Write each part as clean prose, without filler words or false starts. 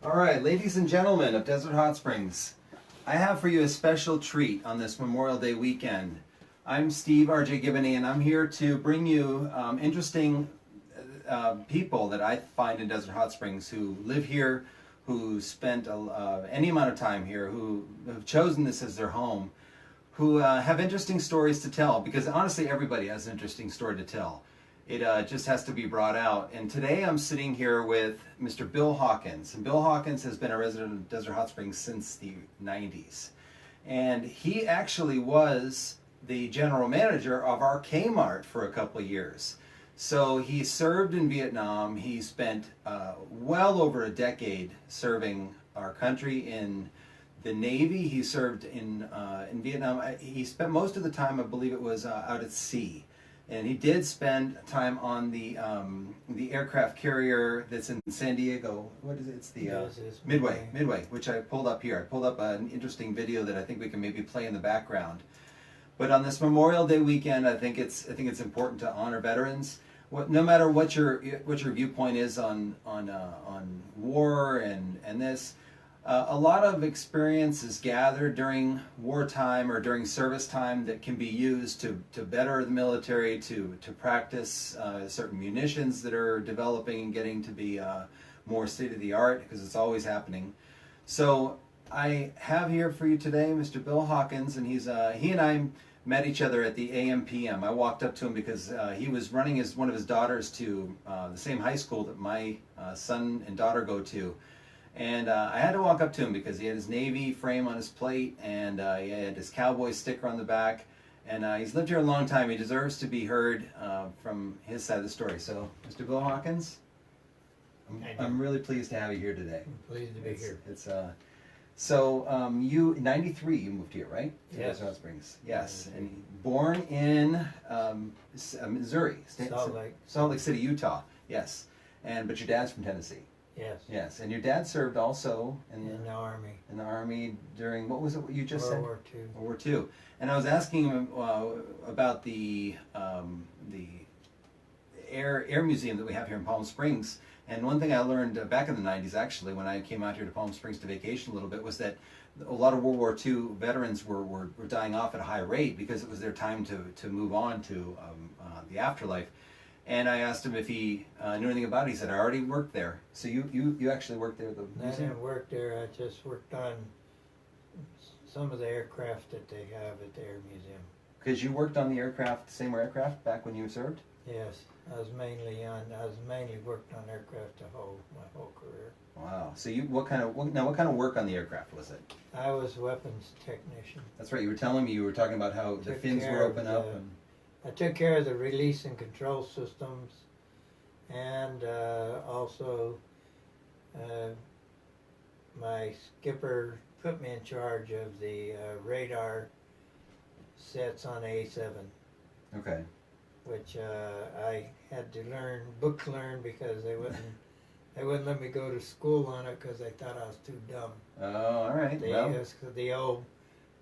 All right, ladies and gentlemen of Desert Hot Springs, I have for you a special treat on this Memorial Day weekend. I'm Steve R.J. Giboney, and I'm here to bring you interesting people that I find in Desert Hot Springs who live here, who spent any amount of time here, who have chosen this as their home, who have interesting stories to tell, because honestly everybody has an interesting story to tell. It just has to be brought out. And today I'm sitting here with Mr. Bill Hawkins. And Bill Hawkins has been a resident of Desert Hot Springs since the 90s. And he actually was the general manager of our Kmart for a couple of years. So he served in Vietnam. He spent well over a decade serving our country in the Navy. He served in Vietnam. He spent most of the time, I believe it was out at sea. And he did spend time on the aircraft carrier that's in San Diego. What is it? It's the Midway, which I pulled up here. I pulled up an interesting video that I think we can maybe play in the background. But on this Memorial Day weekend, I think it's important to honor veterans. No matter what your viewpoint is on war and this. A lot of experience is gathered during wartime or during service time that can be used to better the military, to practice certain munitions that are developing and getting to be more state-of-the-art, because it's always happening. So I have here for you today Mr. Bill Hawkins, and he and I met each other at the AM/PM. I walked up to him because he was running one of his daughters to the same high school that my son and daughter go to. And I had to walk up to him because he had his Navy frame on his plate, and he had his cowboy sticker on the back. And he's lived here a long time. He deserves to be heard from his side of the story. So, Mr. Bill Hawkins, I'm really pleased to have you here today. I'm pleased to be here. You, in '93, you moved here, right? To Yes. Desert Hot Springs. Yes. And born in Missouri. Salt Lake City, Utah. Yes. But your dad's from Tennessee. Yes. Yes, and your dad served also in the Army. In the Army during, what was it you just said? World War II. World War II. And I was asking him about the air museum that we have here in Palm Springs. And one thing I learned back in the 90s, actually, when I came out here to Palm Springs to vacation a little bit, was that a lot of World War II veterans were dying off at a high rate because it was their time to move on to the afterlife. And I asked him if he knew anything about it. He said, I already worked there. So you actually worked there at the museum? I didn't work there. I just worked on some of the aircraft that they have at the Air Museum. Because you worked on the aircraft, same aircraft, back when you served? Yes. I was mainly worked on aircraft my whole career. Wow. So what kind of work on the aircraft was it? I was weapons technician. That's right. You were telling me, you were talking about how the fins were open up. I took care of the release and control systems, and also my skipper put me in charge of the radar sets on A7. Okay. Which I had to book learn because they wouldn't let me go to school on it because they thought I was too dumb. Oh, all right.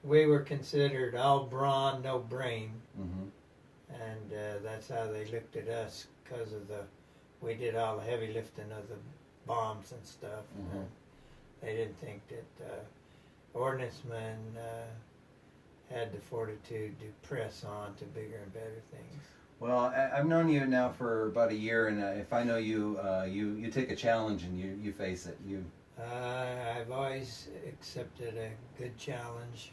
We were considered all brawn, no brain. Mm-hmm. And that's how they looked at us, because we did all the heavy lifting of the bombs and stuff. Mm-hmm. And they didn't think that ordnance men had the fortitude to press on to bigger and better things. Well, I've known you now for about a year, and if I know you, you take a challenge and you face it. I've always accepted a good challenge.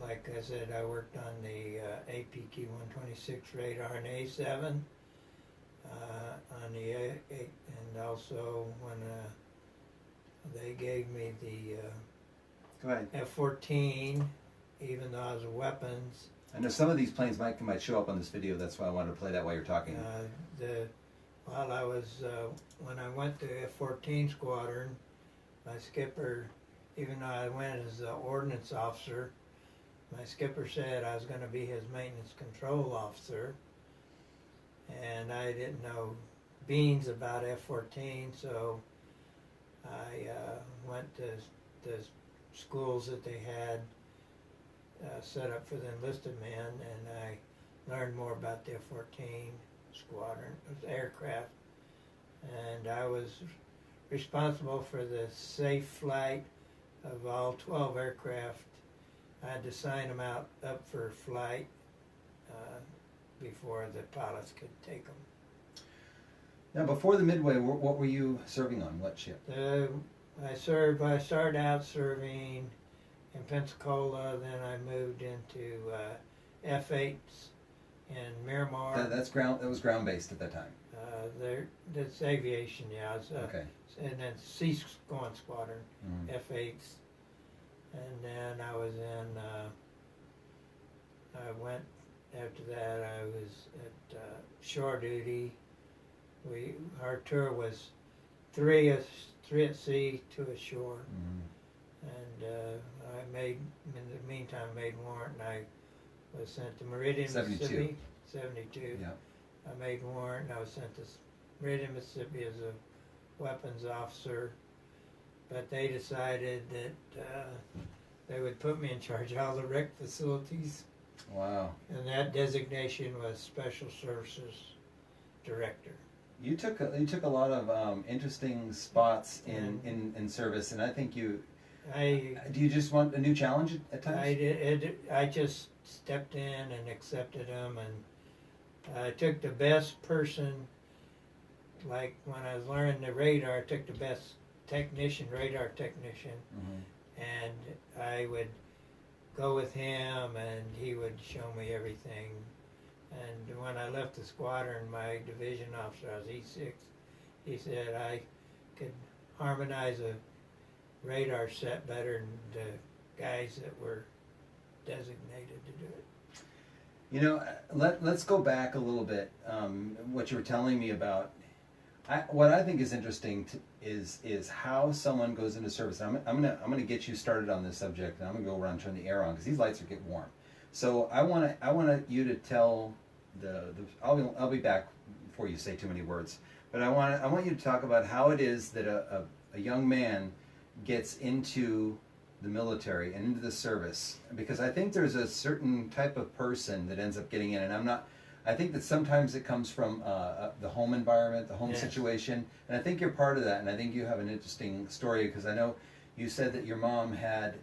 Like I said, I worked on the APQ-126 radar and A7, and also when they gave me the F-14, even though I was weapons. I know some of these planes might show up on this video. That's why I wanted to play that while you're talking. When I went to F-14 squadron, my skipper, even though I went as the ordnance officer, my skipper said I was going to be his maintenance control officer, and I didn't know beans about F-14, so I went to the schools that they had set up for the enlisted men, and I learned more about the F-14 squadron, aircraft, and I was responsible for the safe flight of all 12 aircraft. I had to sign them up for flight before the pilots could take them. Now, before the Midway, what were you serving on? What ship? I started out serving in Pensacola, then I moved into F8s in Miramar. That was ground based at that time. That's aviation, yeah. Okay. And then Going Squadron, F8s. And then I was in, I went, after that I was at shore duty. Our tour was three at sea, 2 ashore. And in the meantime, made warrant, and I was sent to Meridian, 72. Mississippi. 72. Yeah. I made warrant, and I was sent to Meridian, Mississippi as a weapons officer. But they decided that they would put me in charge of all the rec facilities. Wow. And that designation was Special Services Director. You took a lot of interesting spots in service, and I think do you just want a new challenge at times? I just stepped in and accepted them, and I took the best person. Like when I was learning the radar, I took the best radar technician, and I would go with him, and he would show me everything. And when I left the squadron, my division officer, I was E6, he said I could harmonize a radar set better than the guys that were designated to do it. You know, let's go back a little bit. What you were telling me about, what I think is interesting is how someone goes into service. I'm gonna get you started on this subject, and I'm gonna go around and turn the air on because these lights are getting warm. So I want you to tell I'll be back before you say too many words. But I want you to talk about how it is that a young man gets into the military and into the service, because I think there's a certain type of person that ends up getting in, and I think that sometimes it comes from the home environment, the home situation, and I think you're part of that, and I think you have an interesting story, because I know you said that your mom had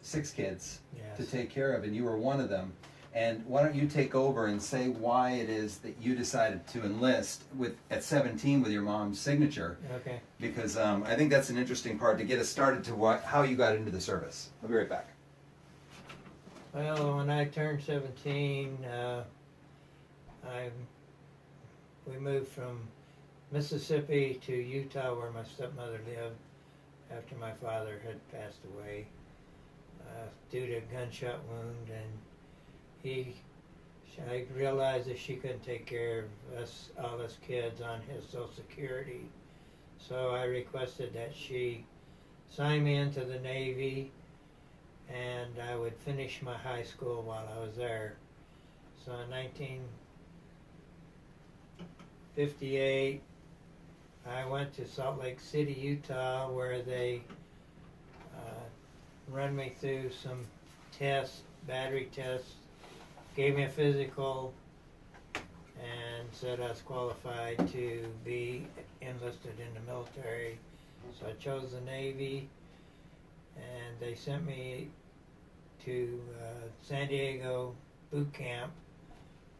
6 kids to take care of, and you were one of them. And why don't you take over and say why it is that you decided to enlist at 17 with your mom's signature? Okay. Because I think that's an interesting part to get us started to how you got into the service. I'll be right back. Well, when I turned 17, we moved from Mississippi to Utah, where my stepmother lived after my father had passed away due to a gunshot wound, and I realized that she couldn't take care of all us kids on his Social Security. So I requested that she sign me into the Navy, and I would finish my high school while I was there. So in 1958, I went to Salt Lake City, Utah, where they run me through some tests, battery tests, gave me a physical, and said I was qualified to be enlisted in the military. So I chose the Navy, and they sent me to San Diego boot camp,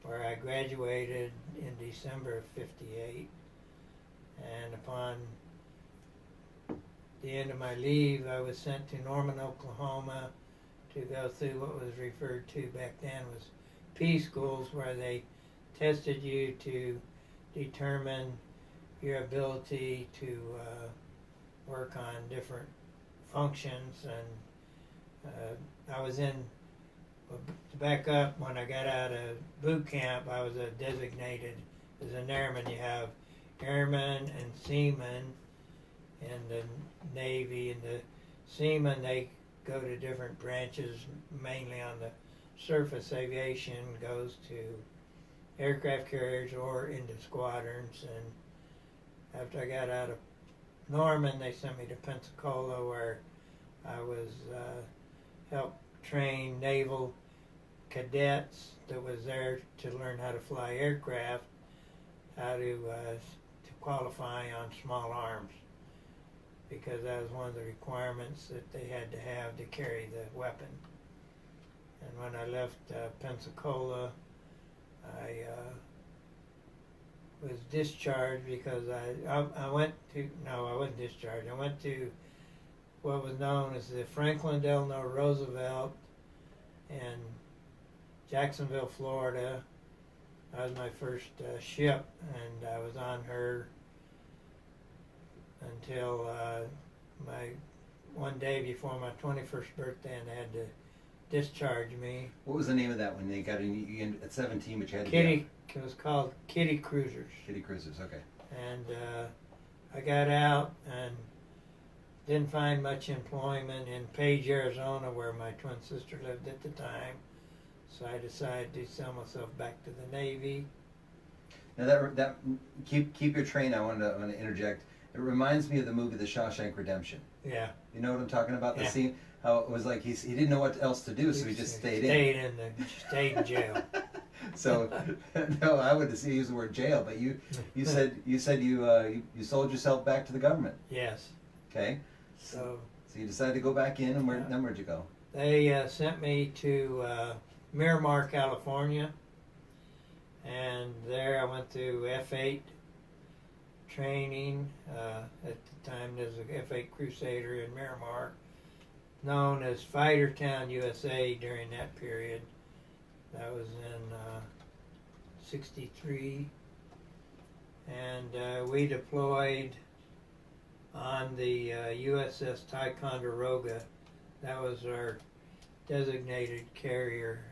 where I graduated in December of '58. And upon the end of my leave, I was sent to Norman, Oklahoma, to go through what was referred to back then was P schools, where they tested you to determine your ability to work on different functions. And I was to back up, when I got out of boot camp, I was designated as an airman. You have airmen and seamen in the Navy, and the seamen, they go to different branches, mainly on the surface. Aviation goes to aircraft carriers or into squadrons. And after I got out of Norman, they sent me to Pensacola, where I was helped train naval cadets that was there to learn how to fly aircraft, how to qualify on small arms. because that was one of the requirements that they had to have to carry the weapon. And when I left Pensacola, I was discharged because I went to, no, I wasn't discharged. I went to what was known as the Franklin Delano Roosevelt in Jacksonville, Florida. That was my first ship, and I was on her until my one day before my 21st birthday, and they had to discharge me. What was the name of that when they got in at 17, but you had to Kitty, it was called Kitty Cruisers. Kitty Cruisers, okay. And I got out and didn't find much employment in Page, Arizona, where my twin sister lived at the time. So I decided to sell myself back to the Navy. Now that keep your train. I want to interject. It reminds me of the movie The Shawshank Redemption. Yeah. You know what I'm talking about? The Yeah. scene how it was like he didn't know what else to do, so he just stayed in jail. So no, I would use the word jail, but you said you sold yourself back to the government. Yes. Okay. So you decided to go back in, and then where'd you go? They sent me to Miramar, California, and there I went through F8 training. At the time, there was a F8 Crusader in Miramar, known as Fightertown, USA during that period. That was in '63, and we deployed on the USS Ticonderoga. That was our designated carrier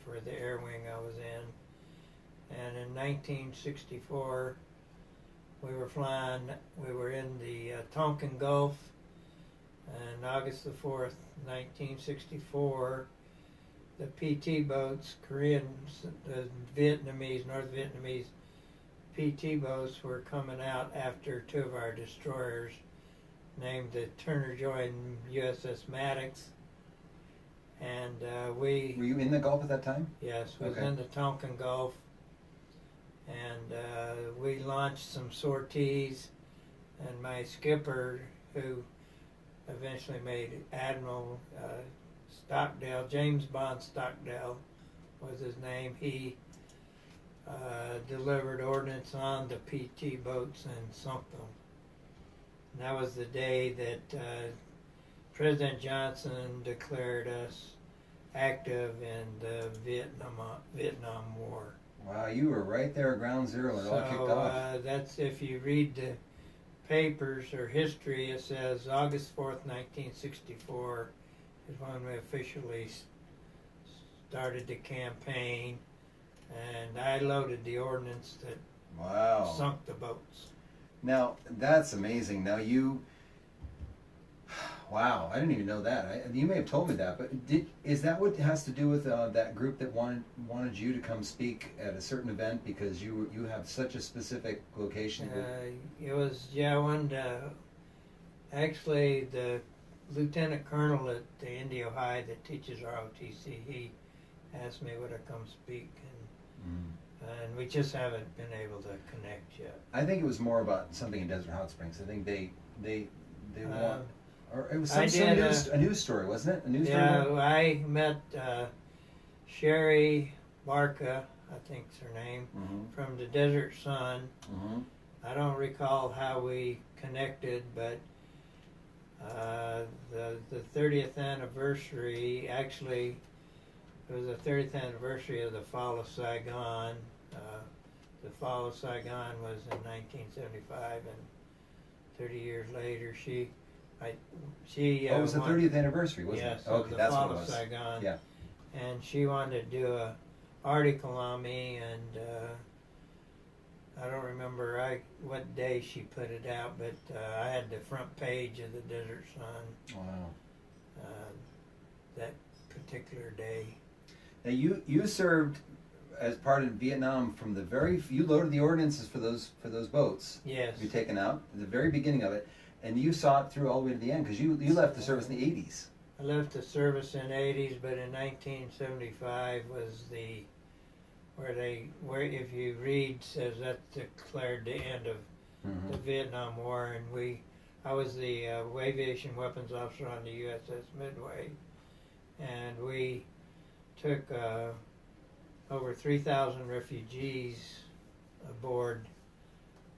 for the air wing I was in. And in 1964, we were in the Tonkin Gulf, and August the 4th, 1964, the PT boats, Koreans, the Vietnamese, North Vietnamese PT boats were coming out after two of our destroyers, named the Turner Joy and USS Maddox. And Were you in the Gulf at that time? Yes, was Okay. in the Tonkin Gulf. And we launched some sorties, and my skipper, who eventually made Admiral Stockdale, James Bond Stockdale was his name, he delivered ordnance on the PT boats and sunk them. And that was the day that President Johnson declared us active in the Vietnam War. Wow, you were right there at ground zero when it all kicked off. That's, if you read the papers or history, it says August 4th, 1964 is when we officially started the campaign, and I loaded the ordnance that Wow. sunk the boats. Now, that's amazing. Now wow, I didn't even know that. You may have told me that, but is that what has to do with that group that wanted you to come speak at a certain event because you have such a specific location? It was, yeah, actually the lieutenant colonel at the Indio High that teaches ROTC, he asked me would I come speak, and we just haven't been able to connect yet. I think it was more about something in Desert Hot Springs. I think they want, or it was a news story, wasn't it? A news story. Yeah, I met Sherry Barca, I think's her name, from the Desert Sun. I don't recall how we connected, but the 30th anniversary, actually, it was the 30th anniversary of the fall of Saigon. The fall of Saigon was in 1975, and 30 years later, it was the 30th anniversary, wasn't yes, it? Okay, that's what it was. The fall of Saigon. Yeah. And she wanted to do a article on me, and I don't remember what day she put it out, but I had the front page of the Desert Sun. Wow. That particular day. Now you served as part of Vietnam from you loaded the ordnances for those boats. Yes. You're taken out at the very beginning of it, and you saw it through all the way to the end because you left the service in the 80s. I left the service in the 80s, but in 1975 was where if you read, says that declared the end of the Vietnam War, and we I was the aviation weapons officer on the USS Midway, and we took over 3,000 refugees aboard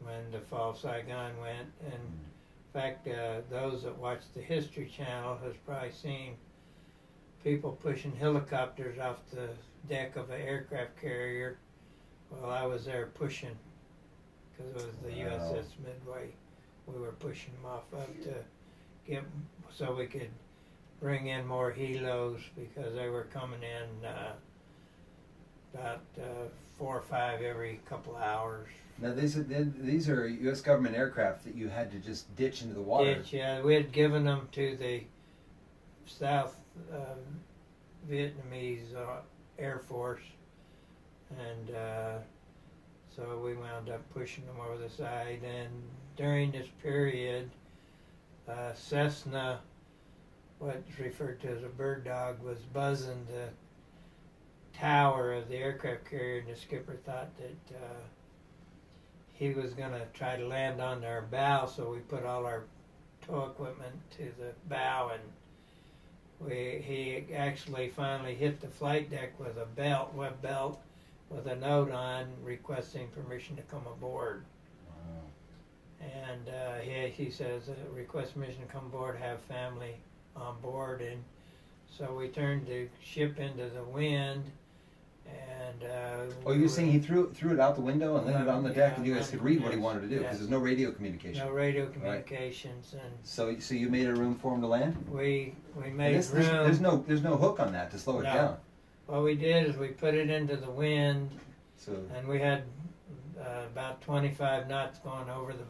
when the fall of Saigon went. And in fact, those that watch the History Channel has probably seen people pushing helicopters off the deck of an aircraft carrier. Well, I was there pushing, because it was the USS Midway. We were pushing them off up to get, so we could bring in more helos, because they were coming in about 4 or 5 every couple of hours. Now these are U.S. government aircraft that you had to just ditch into the water. Ditch, yeah. We had given them to the South Vietnamese Air Force, and so we wound up pushing them over the side. And during this period, Cessna, what's referred to as a bird dog, was buzzing the tower of the aircraft carrier, and the skipper thought that he was going to try to land on our bow, so we put all our tow equipment to the bow, and he actually finally hit the flight deck with a web belt with a note on requesting permission to come aboard. Wow. And he says, request permission to come aboard, have family on board. And so we turned the ship into the wind, and you're saying he threw it out the window and landed on the deck, and you guys could read what he wanted to do, because yes. there's no radio communication. No radio communications. Right. And so you made a room for him to land? We made room. There's no hook on that to slow it down. What we did is we put it into the wind, and we had about 25 knots going over the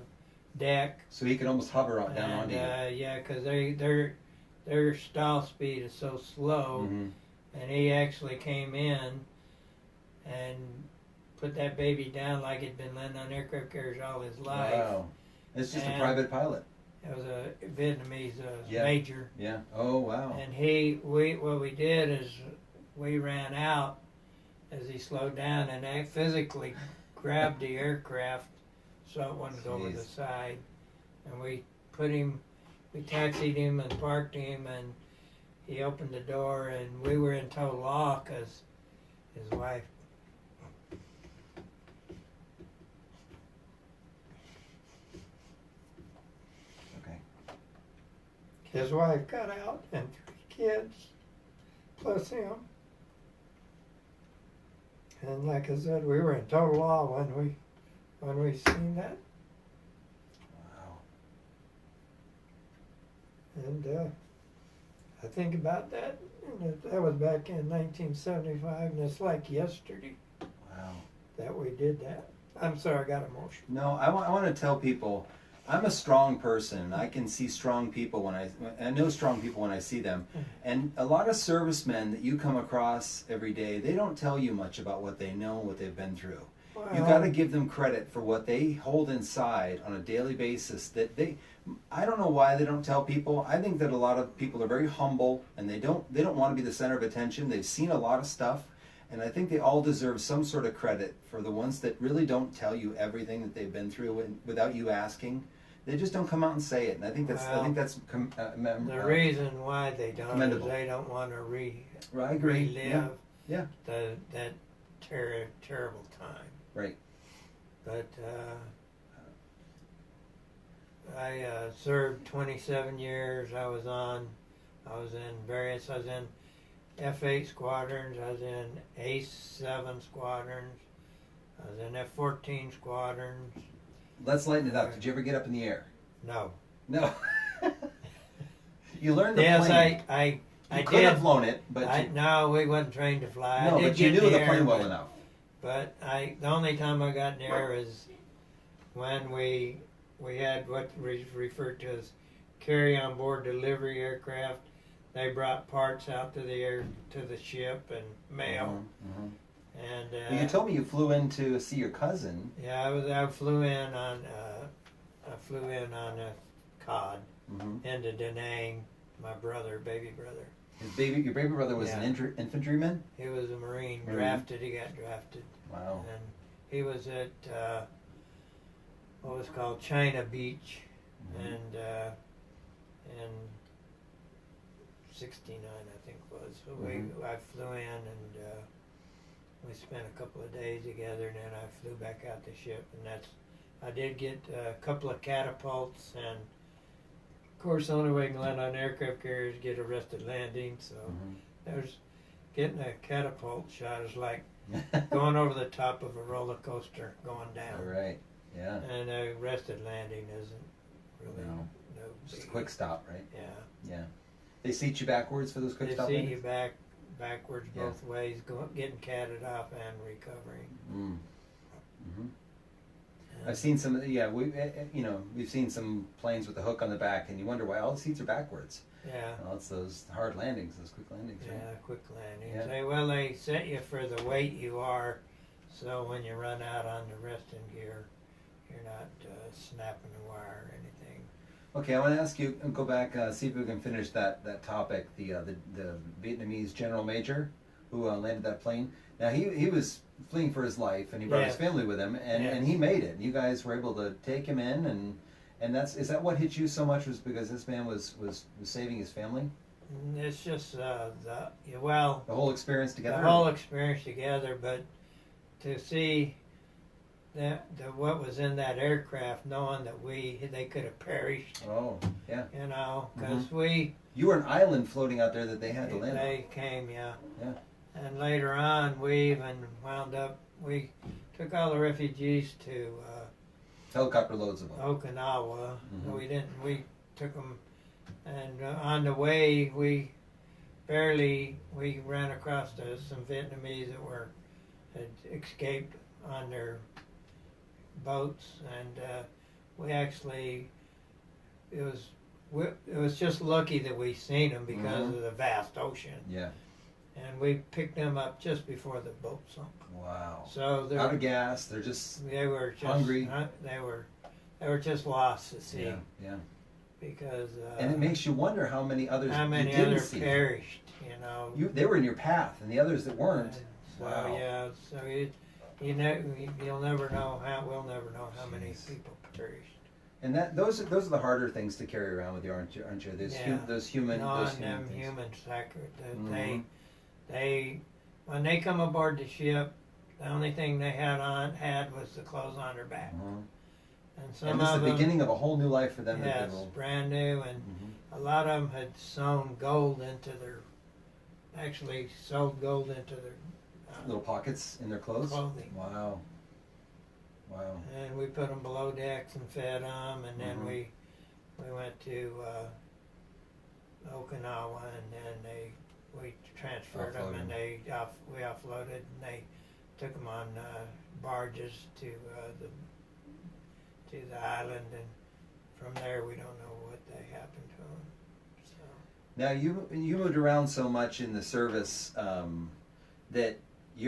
deck. So he could almost hover down onto you. Yeah, because their stall speed is so slow, and he actually came in and put that baby down like he'd been landing on aircraft carriers all his life. Wow. It's just a private pilot. It was a Vietnamese major. Yeah. Oh, wow. And what we did is we ran out as he slowed down, and I physically grabbed the aircraft so it wouldn't go over the side. And we taxied him and parked him, and he opened the door, and we were in total awe because his wife. Okay. His wife got out, and 3 kids, plus him. And like I said, we were in total awe when we seen that. Wow. And I think about that, and that was back in 1975, and it's like yesterday. Wow. That we did that. I'm sorry, I got emotional. No, I want to tell people, I'm a strong person. I can see strong people I know strong people when I see them. And a lot of servicemen that you come across every day, they don't tell you much about what they know, what they've been through. Well, you got to give them credit for what they hold inside on a daily basis. I don't know why they don't tell people. I think that a lot of people are very humble, and they don't want to be the center of attention. They've seen a lot of stuff, and I think they all deserve some sort of credit for the ones that really don't tell you everything that they've been through without you asking. They just don't come out and say it, and I think that's the reason why they don't commendable. Is they don't want to I agree. relive yeah. that terrible time. Right. But I served 27 years. I was in F-8 squadrons. I was in A-7 squadrons. I was in F-14 squadrons. Let's lighten it up. Did you ever get up in the air? No. No. You learned the yes, plane. I you did. could have flown it, but no, we wasn't trained to fly. No, I did but you get knew in the air, plane well enough. But the only time I got in the air is when we had what was referred to as carry-on board delivery aircraft. They brought parts out to the ship and mail. And you told me you flew in to see your cousin. Yeah, I flew in on a cod into Da Nang. My baby brother. Your baby brother was an infantryman? He was a Marine. He got drafted. Wow. And he was at what was called China Beach and in '69, I think it was. So I flew in and we spent a couple of days together, and then I flew back out the ship, and I did get a couple of catapults, and of course the only way you can land on an aircraft carrier is get arrested landing, so there's getting a catapult shot is like going over the top of a roller coaster going down. All right. Yeah. And a arrested landing isn't really no just a biggie. quick stop, right? Yeah. Yeah. They seat you backwards for those quick stop They seat landings? you backwards both ways, getting catted off and recovering. I've seen some. Yeah, we've seen some planes with the hook on the back, and you wonder why all the seats are backwards. Yeah. Well, it's those hard landings, those quick landings. Right? Yeah, quick landings. Yeah. They set you for the weight you are, so when you run out on the resting gear, you're not snapping the wire or anything. Okay, I want to ask you. Go back. See if we can finish that topic. The Vietnamese general major who landed that plane. Now he was fleeing for his life, and he brought his family with him, and he made it. You guys were able to take him in, and is that what hit you so much, was because this man was saving his family? It's just the whole experience together. The whole experience together, but to see what was in that aircraft, knowing that they could have perished. Oh, yeah. Because you were an island floating out there that they had to land on. They came, yeah. Yeah. And later on, we even we took all the refugees to helicopter loads of them. Okinawa. We took them, and on the way we ran across some Vietnamese that had escaped on their boats, and it was just lucky that we seen them because of the vast ocean. Yeah. And we picked them up just before the boat sunk. Wow. So out of gas, they were just hungry. They were just lost at sea. Yeah, yeah. Because and it makes you wonder how many others perished. They were in your path, and the others that weren't. So wow. yeah, so you'll never know we'll never know how many people perished. And those are the harder things to carry around with you, aren't you? Those human sacrifices. They when they come aboard the ship, the only thing they had was the clothes on their back. And this is the beginning of a whole new life for them. Yes, brand new, and a lot of them had sold gold into their little pockets in their clothes. Clothing. Wow. Wow. And we put them below decks and fed them, and then we went to Okinawa, and then we transferred them, and we offloaded, and they took them on barges to the island, and from there we don't know what happened to them. So. Now you moved around so much in the service that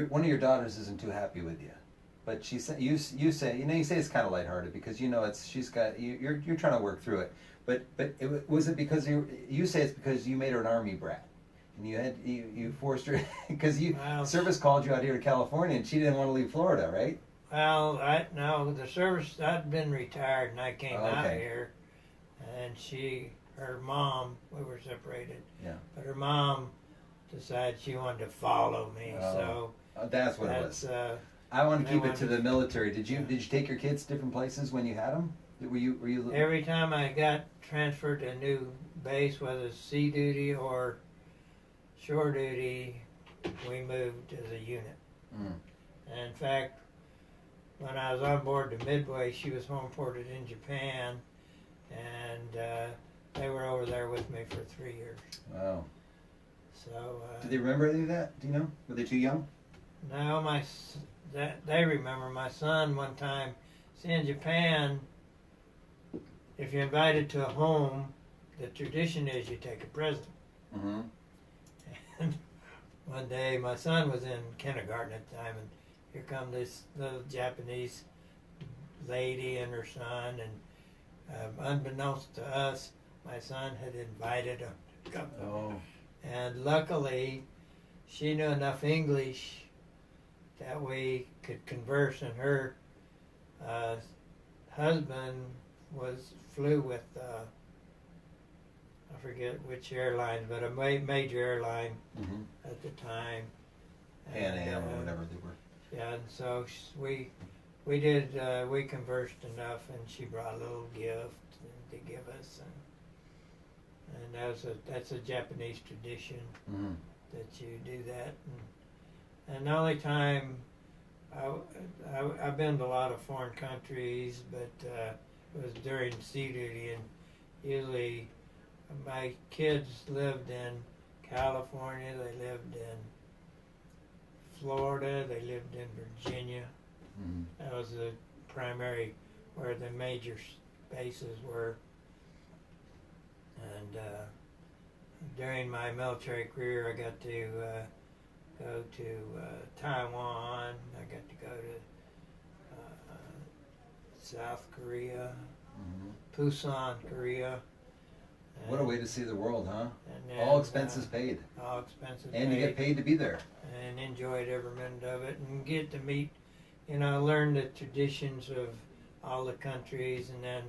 one of your daughters isn't too happy with you, but you say it's kind of lighthearted because you're trying to work through it, but was it because you say it's because you made her an Army brat? And you forced her because service called you out here to California, and she didn't want to leave Florida, right? Well, the service, I'd been retired, and I came out here, and her mom, we were separated. Yeah. But her mom decided she wanted to follow me, so that's what it was. I want to keep it to the military. Did you take your kids to different places when you had them? Were you? Every time I got transferred to a new base, whether it's sea duty or shore duty, we moved as a unit. And in fact, when I was on board the Midway, she was home ported in Japan, and they were over there with me for 3 years. Wow. So. Did they remember any of that? Do you know? Were they too young? No, they remember. My son one time, in Japan, if you're invited to a home, the tradition is you take a present. And one day, my son was in kindergarten at the time, and here come this little Japanese lady and her son, and unbeknownst to us, my son had invited them to come. Oh. And luckily, she knew enough English that we could converse, and her husband flew with I forget which airline, but a major airline at the time. Pan Am or whatever they were. Yeah, and so we conversed enough, and she brought a little gift to give us, and that's a Japanese tradition that you do that. And the only time I've been to a lot of foreign countries, but it was during sea duty, and usually my kids lived in California, they lived in Florida, they lived in Virginia. That was the primary where the major bases were. And during my military career, I got to go to Taiwan. I got to go to South Korea, Busan, Korea. What a way to see the world, huh? And then, all expenses paid. All expenses and paid. You get paid to be there. And enjoyed every minute of it, and get to meet, learn the traditions of all the countries. And then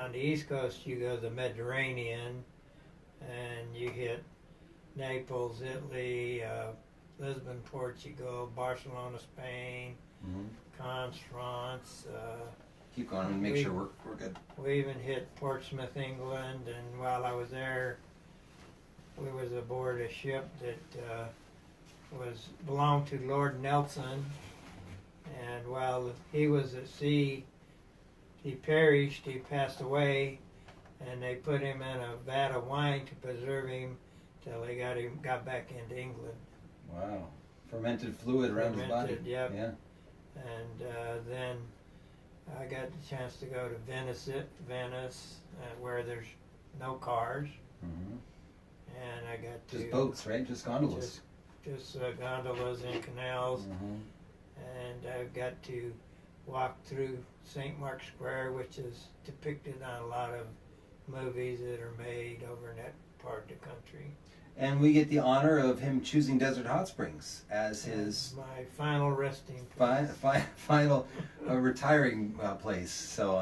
on the East Coast, you go to the Mediterranean, and you hit Naples, Italy, Lisbon, Portugal, Barcelona, Spain, Cannes, France. Keep going and make sure we're good. We even hit Portsmouth, England, and while I was there, we was aboard a ship that belonged to Lord Nelson, and while he was at sea, he perished, he passed away, and they put him in a vat of wine to preserve him till they got back into England. Wow. Fermented fluid around his body. Yep. Yeah. And then I got the chance to go to Venice, where there's no cars. And I got to... Just boats, right? Just gondolas. Just gondolas and canals. And I got to walk through St. Mark's Square, which is depicted on a lot of movies that are made over in that part of the country. And we get the honor of him choosing Desert Hot Springs as his my final resting place. Final retiring place. So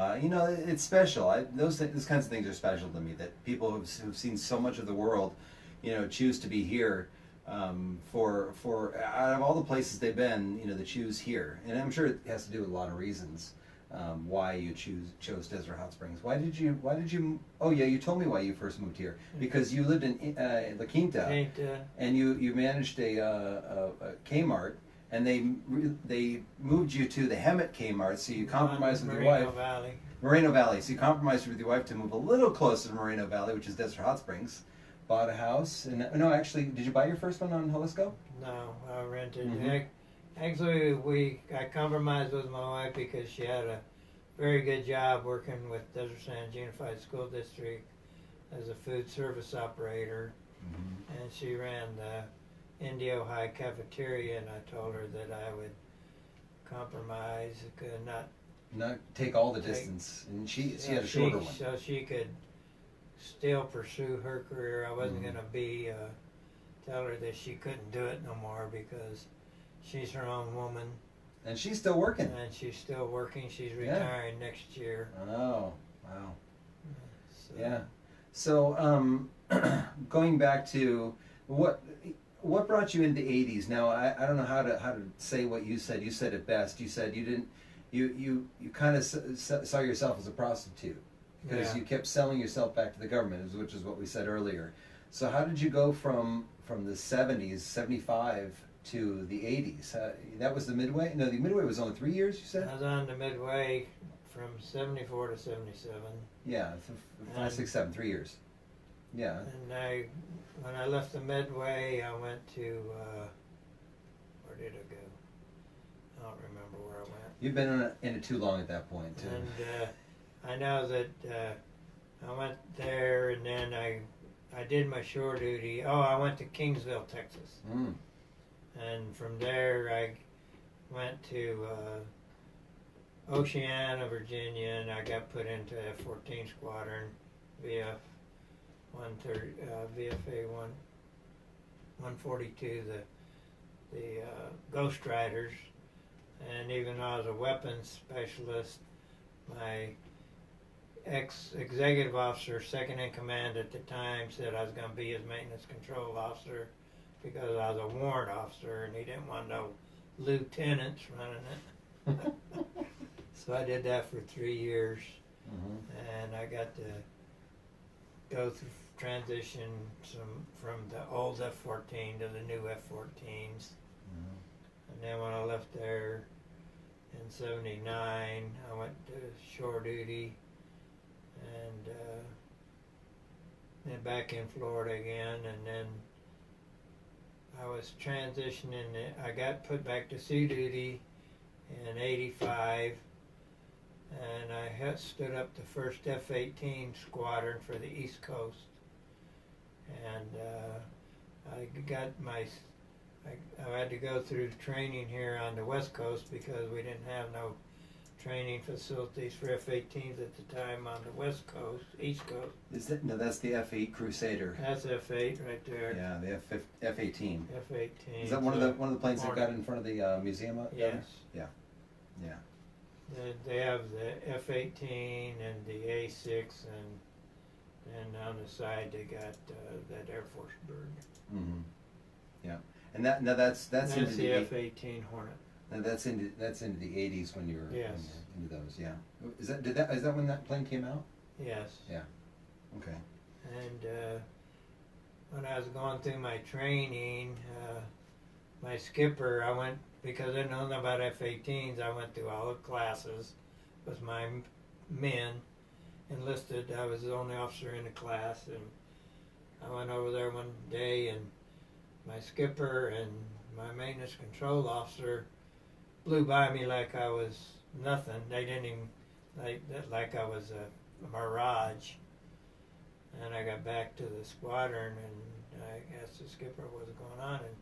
it's special. Those kinds of things are special to me. That people who've seen so much of the world, choose to be here for out of all the places they've been, they choose here. And I'm sure it has to do with a lot of reasons why you chose Desert Hot Springs. Why did you? Oh yeah, you told me why you first moved here. Because you lived in La Quinta, and you managed a Kmart, and they moved you to the Hemet Kmart, so you compromised with your wife. Moreno Valley. So you compromised with your wife to move a little closer to Moreno Valley, which is Desert Hot Springs. Bought a house, and no, actually, did you buy your first one on Jalisco? No, I rented. Actually, I compromised with my wife because she had a very good job working with Desert Sands Unified School District as a food service operator, and she ran the Indio High cafeteria, and I told her that I would compromise, not take all the distance, and she had a shorter one, so she could still pursue her career. I wasn't going to tell her that she couldn't do it no more because she's her own woman. And she's still working. And she's still working. She's retiring next year. Oh, wow. Yeah. So, going back to what brought you into 80s? Now, I don't know how to say what you said. You said it best. You said you kind of saw yourself as a prostitute because you kept selling yourself back to the government, which is what we said earlier. So how did you go from the 70s, 75, to the 80s? That was the Midway? No, the Midway was only 3 years, you said? I was on the Midway from 74 to 77. Yeah, 5, 6, 7, 3 years. Yeah. And when I left the Midway, I went to, where did I go? I don't remember where I went. You've been in it too long at that point, too. And I know that I went there, and then I did my shore duty. Oh, I went to Kingsville, Texas. And from there, I went to Oceana, Virginia, and I got put into F-14 Squadron, VFA 142, the Ghost Riders. And even though I was a weapons specialist, my ex-executive officer, second in command at the time, said I was going to be his maintenance control officer because I was a warrant officer and he didn't want no lieutenants running it. So I did that for 3 years, and I got to go through transition from the old F-14 to the new F-14s. And then when I left there in '79, I went to shore duty, and then back in Florida again, and then I was transitioning. I got put back to sea duty in '85, and I stood up the first F-18 squadron for the East Coast, and I had to go through training here on the West Coast because we didn't have no training facilities for F-18s at the time on the West Coast, East Coast. No, that's the F-8 Crusader. That's F-8 right there. Yeah, the F-18. F-18. Is that one of the planes that got in front of the museum? Yes. Yeah. Yeah. They have the F-18 and the A-6, and on the side they got that Air Force bird. Mm-hmm. Yeah. And that's into the F-18 Hornet. Now that's into the 80s when you were into those. Yeah. Is that when that plane came out? Yes. Yeah. Okay. And when I was going through my training, my skipper, I went, because I didn't know nothing about F-18s, I went through all the classes with my men enlisted. I was the only officer in the class, and I went over there one day, and my skipper and my maintenance control officer blew by me like I was nothing. They didn't even, like I was a mirage. And I got back to the squadron, and I asked the skipper what was going on, and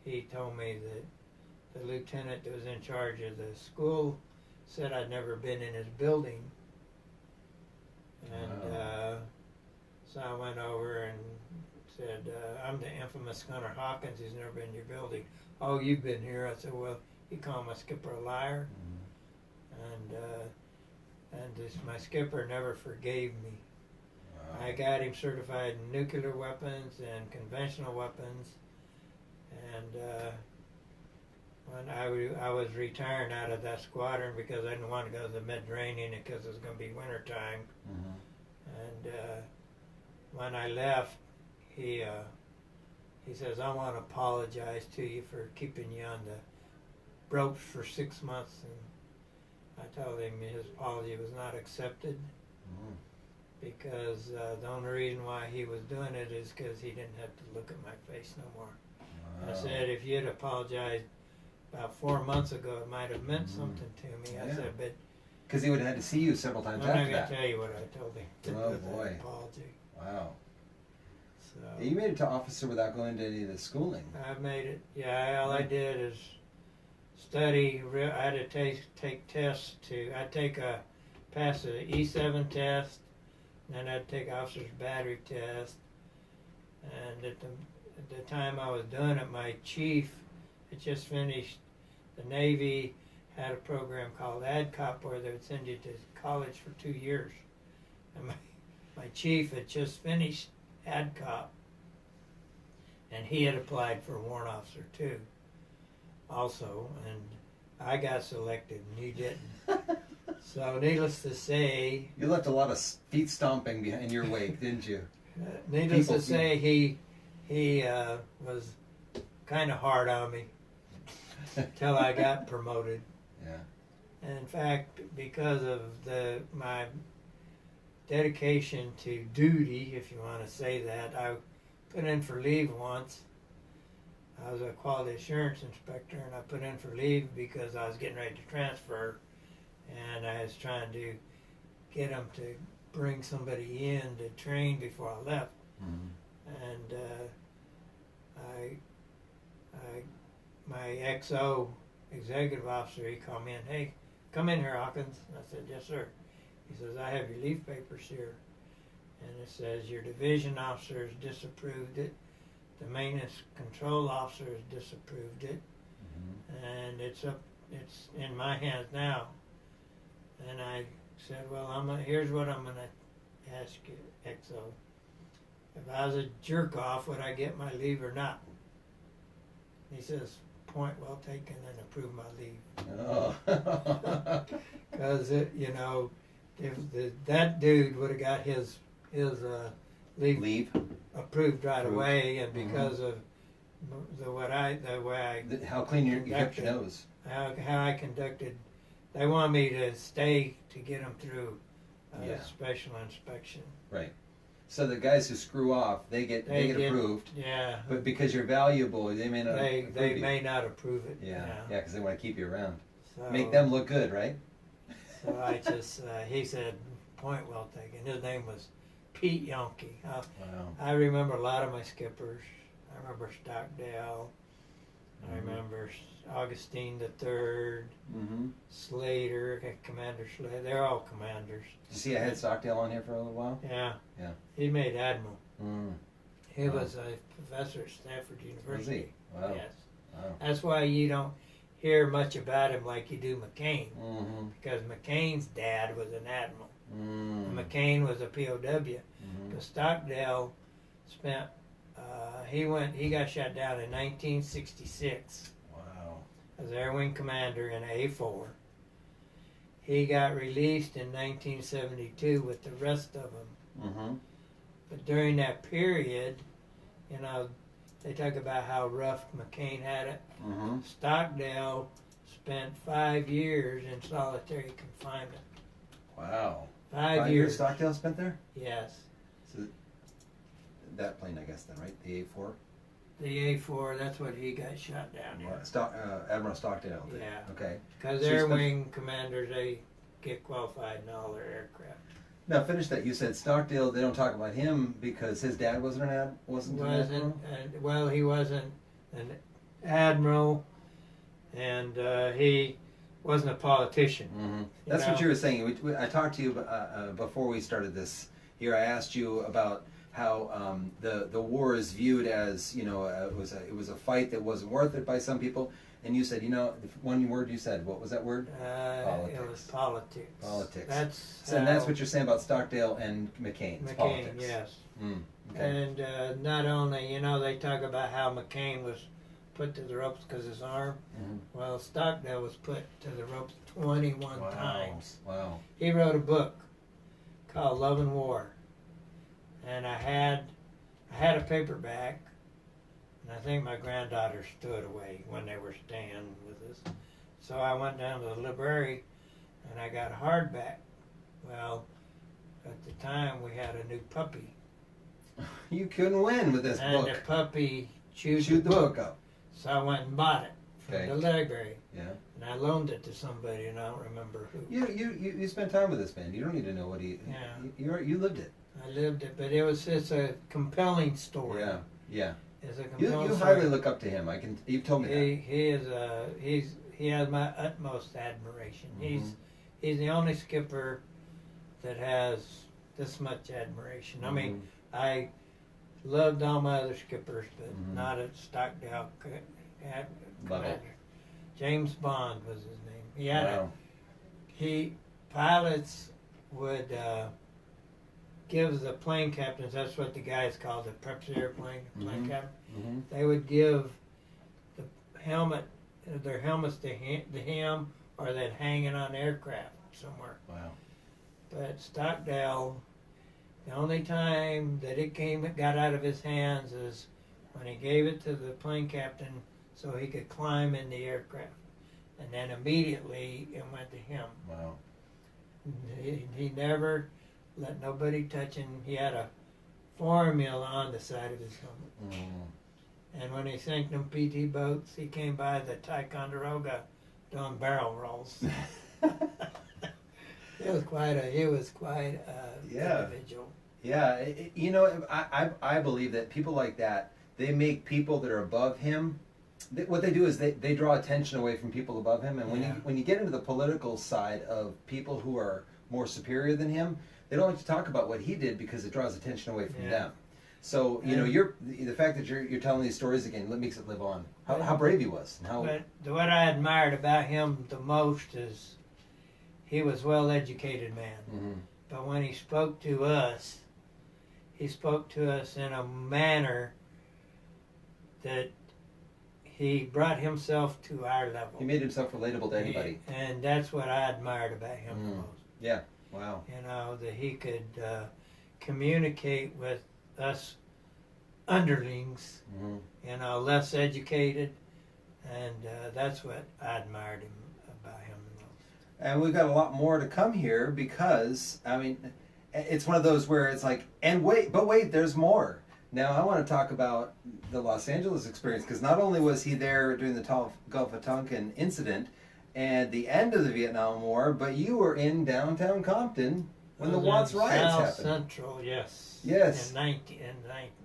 he told me that the lieutenant that was in charge of the school said I'd never been in his building. And so I went over and said, I'm the infamous Gunner Hawkins, he's never been in your building. Oh, you've been here. I said, well, you call my skipper a liar? And my skipper never forgave me. Wow. I got him certified in nuclear weapons and conventional weapons, and when I was retiring out of that squadron because I didn't want to go to the Mediterranean because it was going to be wintertime. And when I left, he says, I want to apologize to you for keeping you on the ropes for 6 months. And I told him his apology was not accepted because the only reason why he was doing it is because he didn't have to look at my face no more. Wow. I said, if you'd apologized about 4 months ago, it might have meant something to me. I said, but because he would have had to see you several times I'm after not that. going to tell you what I told him. Oh boy! Apology. Wow. So You made it to officer without going to any of the schooling. I made it. Yeah, all I did is study. I had to take tests pass the E7 test, and then I'd take officer's battery test. And at the time I was doing it, my chief had just finished. The Navy had a program called ADCOP where they would send you to college for 2 years. And my chief had just finished ADCOP, and he had applied for a warrant officer too, also, and I got selected and he didn't. So needless to say, You left a lot of feet stomping in your wake, didn't you? needless to say, he was kind of hard on me till I got promoted. Yeah. In fact, because of my dedication to duty, if you want to say that, I put in for leave once. I was a quality assurance inspector, and I put in for leave because I was getting ready to transfer, and I was trying to get them to bring somebody in to train before I left. And my XO executive officer, he called me in, hey, come in here, Hawkins. And I said, yes, sir. He says, I have your leave papers here. And it says your division officer has disapproved it. The maintenance control officer has disapproved it. And it's in my hands now. And I said, well, here's what I'm going to ask you, XO. If I was a jerk off, would I get my leave or not? He says, point well taken, and approve my leave. Oh. Because, you know, if that dude would have got his leave approved right Approved. away, and because of the way I How clean you kept your nose. how I conducted, they wanted me to stay to get them through Yeah. special inspection. Right. So the guys who screw off, they get approved. Yeah. But because you're valuable, they may not. They may not approve it. Yeah. Yeah, because they want to keep you around. So, Make them look good, right? So I just he said, point well taken. His name was Pete Yonke. Wow. I remember a lot of my skippers. I remember Stockdale. I Mhm. remember Augustine the Third, Mm-hmm. Slater, Commander Slater. They're all commanders. Did you see I had Stockdale on here for a little while? Yeah. Yeah. He made admiral. Mm. He Wow. was a professor at Stanford University. Was he? Wow. Yes. Wow. That's why you don't hear much about him like you do McCain, Mm-hmm. because McCain's dad was an admiral. Mm. And McCain was a POW. Mm-hmm. Because Stockdale spent, he got shot down in 1966 Wow. as Air Wing Commander in A4. He got released in 1972 with the rest of them. Mm-hmm. But during that period, you know, they talk about how rough McCain had it. Mm-hmm. Stockdale spent 5 years in solitary confinement. Wow. 5 years. Stockdale spent there? Yes. So that plane, I guess, then, right? The A4? The A4, that's what he got shot down in. Admiral Stockdale did. Yeah. Okay. Because So he Air spent- Wing commanders, they get qualified in all their aircraft. Now finish that. You said Stockdale. They don't talk about him because his dad wasn't an admiral. Well, he wasn't an admiral, and he wasn't a politician. Mm-hmm. That's what you were saying. I talked to you before we started this. Here, I asked you about how the war is viewed as, you know, it was a fight that wasn't worth it by some people, and you said, you know, one word you said. What was that word? It was politics. Politics. That's That's what you're saying about Stockdale and McCain. It's McCain, politics. yes. Mm, okay. And not only, you know, they talk about how McCain was put to the ropes because his arm. Mm-hmm. Well, Stockdale was put to the ropes 21 Wow. times. Wow. He wrote a book called Love and War, and I had a paperback, and I think my granddaughter stood away when they were staying with us. So I went down to the library, and I got a hardback. Well, at the time we had a new puppy, You couldn't win with this and book. the puppy chewed Shoot the book up. So I went and bought it from Okay. the library, Yeah. and I loaned it to somebody, and I don't remember who. You spent time with this man. You don't need to know what he. Yeah. You lived it. I lived it, but it's a compelling story. Yeah. Yeah. It's a You compelling story. highly look up to him. You've told me that. He has my utmost admiration. Mhm. He's the only skipper that has this much admiration. I mean, I loved all my other skippers, but Mhm. not at Stockdale. Level. James Bond was his name. He had Wow. pilots would give the plane captains, that's what the guys called the preps airplane, plane Mhm. captain, Mhm. they would give their helmets to him, or they'd hang it on the aircraft somewhere. Wow. But Stockdale, the only time that it got out of his hands is when he gave it to the plane captain so he could climb in the aircraft. And then immediately it went to him. Wow. He never let nobody touch him. He had a formula on the side of his helmet. Mm. And when he sank them PT boats, he came by the Ticonderoga doing barrel rolls. He was quite a Yeah. individual. Yeah. You know, I believe that people like that, they make people that are above him. What they do is they draw attention away from people above him, and when you get into the political side of people who are more superior than him, they don't like to talk about what he did because it draws attention away from them. So you know, the fact that you're telling these stories again makes it live on. How brave he was. And how. But what I admired about him the most is he was a well-educated man. Mm-hmm. But when he spoke to us in a manner that he brought himself to our level. He made himself relatable to anybody. And that's what I admired about him the most. Yeah, wow. You know, that he could communicate with us underlings, you know, less educated, and that's what I admired about him the most. And we've got a lot more to come here because, I mean, it's one of those where it's like, and wait, there's more. Now, I want to talk about the Los Angeles experience because not only was he there during the Gulf of Tonkin incident and the end of the Vietnam War, but you were in downtown Compton when the Watts riots South happened. Central, yes. Yes. In the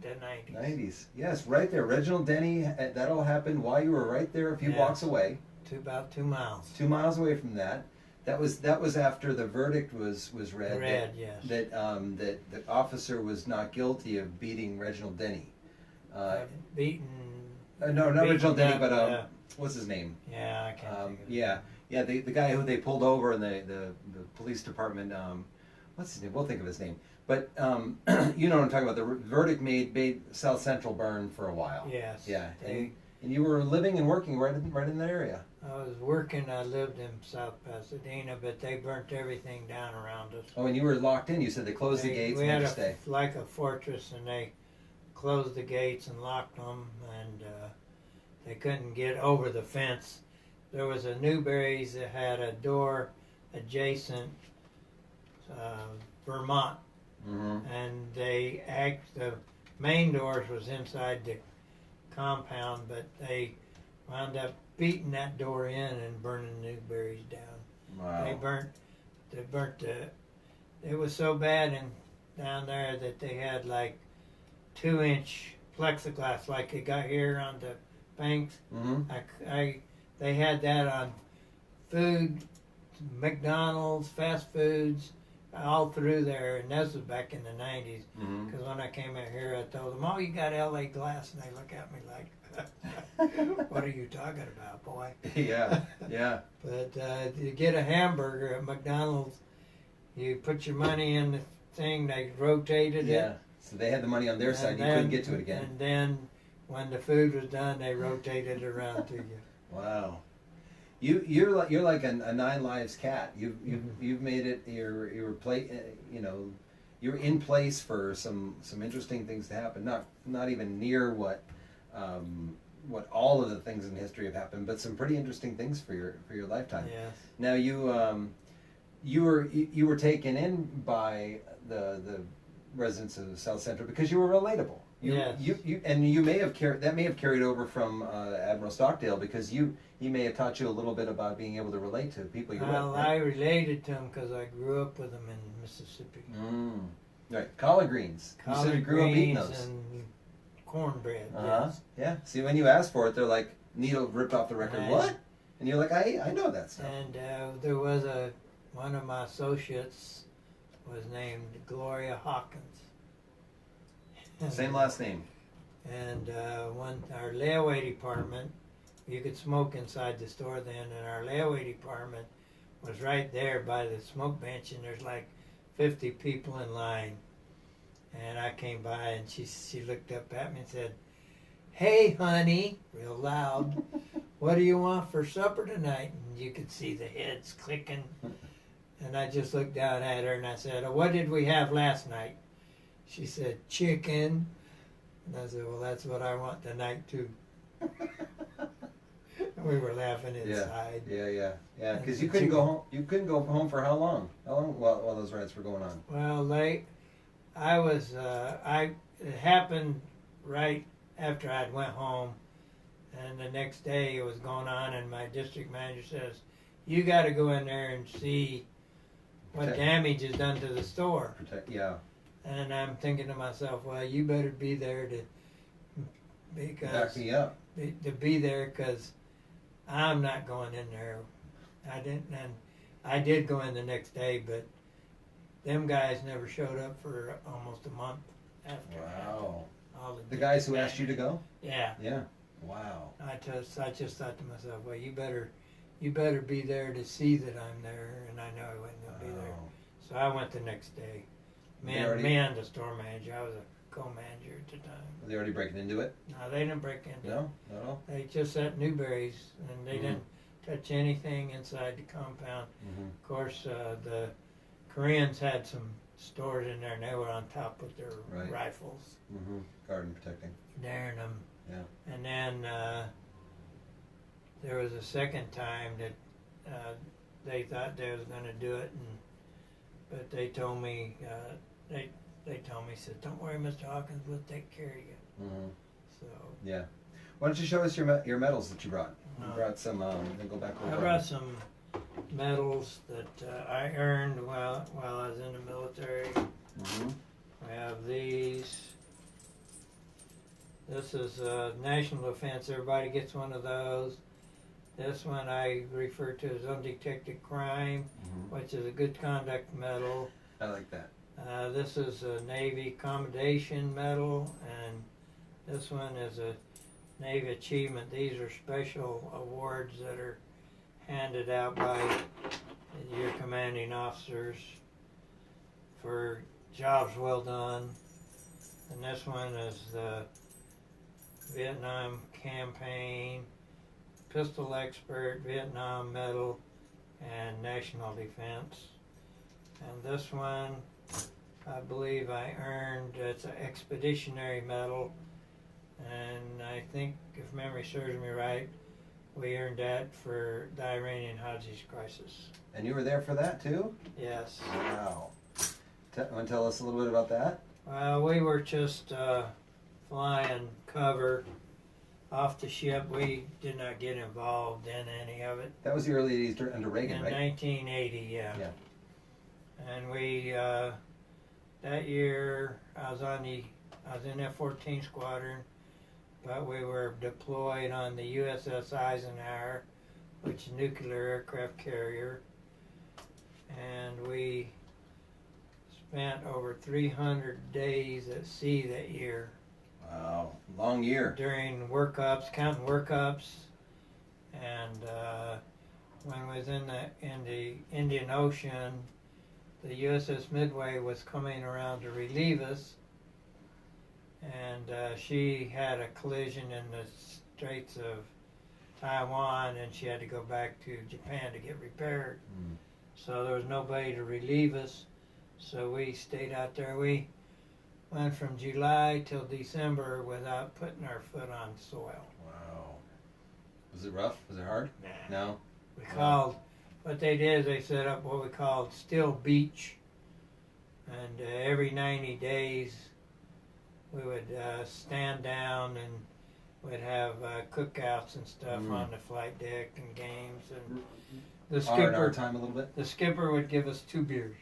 90s. 90s. Yes, right there. Reginald Denny, that all happened while you were right there a few blocks away. About 2 miles. 2 miles away from that. That was after the verdict was read. Yes. That the officer was not guilty of beating Reginald Denny. Beaten. No, not Reginald Denny, but yeah. what's his name? Yeah, I can't think of Yeah. The guy who they pulled over in the police department. What's his name? We'll think of his name. But you know what I'm talking about. The verdict made South Central burn for a while. Yes. Yeah. And you were living and working right in that area. I was working. I lived in South Pasadena, but they burnt everything down around us. Oh, and you were locked in. You said they closed the gates and made you stay. Like a fortress, and they closed the gates and locked them, and they couldn't get over the fence. There was a Newberry's that had a door adjacent Vermont, and the main doors was inside the compound, but they wound up beating that door in and burning Newberry's down. Wow. They burnt it was so bad down there that they had like 2-inch plexiglass like they got here on the banks. They had that on food, McDonald's, fast foods, all through there, and this was back in the 90s. Because when I came out here, I told them, "Oh, you got LA glass," and they look at me like, "What are you talking about, boy?" Yeah. But to get a hamburger at McDonald's, you put your money in the thing, they rotated it. Yeah. So they had the money on their side, you couldn't get to it again. And then when the food was done, they rotated it around to you. Wow. You're like a 9 lives cat. You've made it. You're in place for some interesting things to happen. Not even near what all of the things in history have happened, but some pretty interesting things for your lifetime. Yes. Now you were taken in by the residents of South Central because you were relatable. Yes. You may have carried over from Admiral Stockdale because he may have taught you a little bit about being able to relate to people you met. Well, I related to them because I grew up with them in Mississippi. Right, collard greens. You said you grew up eating those. And cornbread. Yes. Yeah. See, when you asked for it, they're like, needle ripped off the record. What? And you're like, I know that stuff. And there was one of my associates was named Gloria Hawkins. Same last name. And our layaway department, you could smoke inside the store then, and our layaway department was right there by the smoke bench, and there's like 50 people in line. And I came by, and she looked up at me and said, "Hey, honey," real loud, "what do you want for supper tonight?" And you could see the heads clicking. And I just looked down at her, and I said, "Oh, what did we have last night?" She said, "Chicken." And I said, "Well, that's what I want tonight, too." And we were laughing inside. Yeah. Because you couldn't go home. You couldn't go home for how long? How long while those riots were going on? Well, it happened right after I'd went home, and the next day it was going on, and my district manager says, "You got to go in there and see what damage is done to the store." Yeah. And I'm thinking to myself, well, you better be there Back me up. To be there, because I'm not going in there. I didn't, and I did go in the next day, but them guys never showed up for almost a month after. Wow. All the guys who asked you to go? Yeah. Yeah. Wow. I just thought to myself, well, you you better be there to see that I'm there, and I know I wasn't going to be there. So I went the next day. Me and the store manager. I was a co-manager at the time. Were they already breaking into it? No, they didn't break into it. No, not at all. They just at Newberry's, and they didn't touch anything inside the compound. Of course, the Koreans had some stores in there, and they were on top with their rifles. Garden protecting. Daring them. Yeah. And then there was a second time that they thought they was going to do it, but they told me, they told me, said, "Don't worry, Mr. Hawkins, we'll take care of you." So. Yeah. Why don't you show us your medals that you brought? You brought some. Then go back over. I brought some medals that I earned while I was in the military. I have these. This is national defense. Everybody gets one of those. This one I refer to as undetected crime, which is a good conduct medal. I like that. This is a Navy commendation medal, and this one is a Navy achievement. These are special awards that are handed out by your commanding officers for jobs well done. And this one is the Vietnam Campaign, Pistol Expert, Vietnam Medal, and National Defense. And this one, I believe I earned, it's an Expeditionary Medal, and I think, if memory serves me right, we earned that for the Iranian Hajj crisis. And you were there for that too? Yes. Wow. Want to tell us a little bit about that? Well, we were just flying cover off the ship. We did not get involved in any of it. That was the early 80s under Reagan, in right? 1980, yeah. And we, that year, I was in F-14 squadron, but we were deployed on the USS Eisenhower, which is a nuclear aircraft carrier, and we spent over 300 days at sea that year. Wow, long year. During workups, counting workups, and when we was in the Indian Ocean, the USS Midway was coming around to relieve us, and she had a collision in the Straits of Taiwan, and she had to go back to Japan to get repaired. So there was nobody to relieve us, so we stayed out there. We went from July till December without putting our foot on soil. Wow. Was it rough? Was it hard? Nah. No? We called, what they did is they set up what we called still beach, and every 90 days we would stand down and we'd have cookouts and stuff on the flight deck and games, and the skipper our time a little bit. The skipper would give us 2 beers.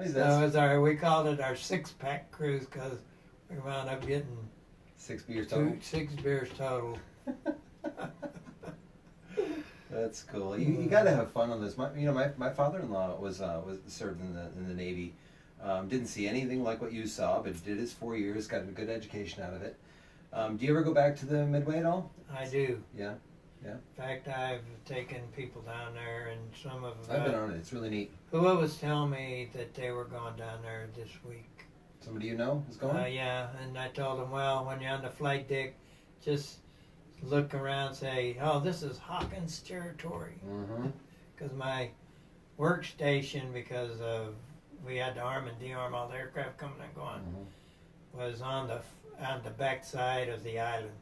So we called it our 6-pack cruise because we wound up getting 6 beers total. 6 beers total. That's cool. You got to have fun on this. My father-in-law was served in the Navy. Didn't see anything like what you saw, but did his 4 years. Got a good education out of it. Do you ever go back to the Midway at all? I do. Yeah. In fact, I've taken people down there, and some of I've been on it. It's really neat. Who was telling me that they were going down there this week. Somebody you know is going? Yeah, and I told them, well, when you're on the flight deck, just look around and say, oh, this is Hawkins territory. Because my workstation, because of we had to arm and de-arm all the aircraft coming and going, was on the back side of the island.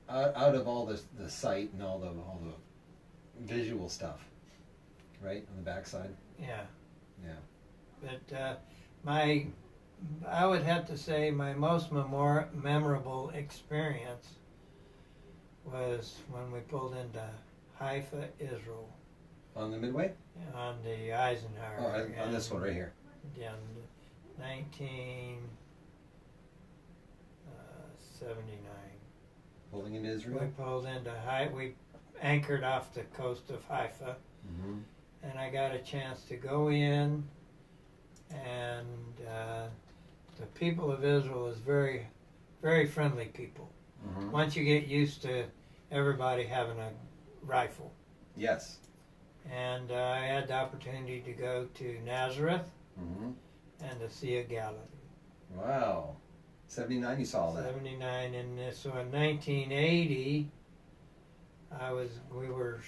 Out of all the sight and all the visual stuff, right on the backside. Yeah. Yeah. But I would have to say my most memorable experience was when we pulled into Haifa, Israel. On the Midway? On the Eisenhower. On this one right here. Yeah, 1979. Pulling into Israel? We pulled into we anchored off the coast of Haifa, and I got a chance to go in, and the people of Israel is very, very friendly people. once you get used to everybody having a rifle. Yes. And I had the opportunity to go to Nazareth and the Sea of Galilee. Wow. 79 you saw that. 79, and so in 1980, we were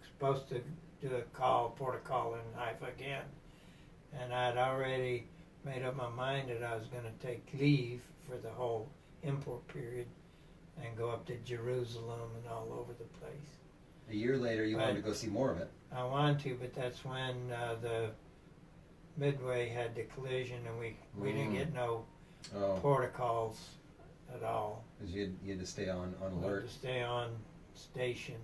supposed to do a port of call in Haifa again, and I'd already made up my mind that I was going to take leave for the whole import period and go up to Jerusalem and all over the place. A year later, you wanted to go see more of it. I wanted to, but that's when the Midway had the collision, and we didn't get no port of calls at all. Because you had to stay on We alert. had to stay on station.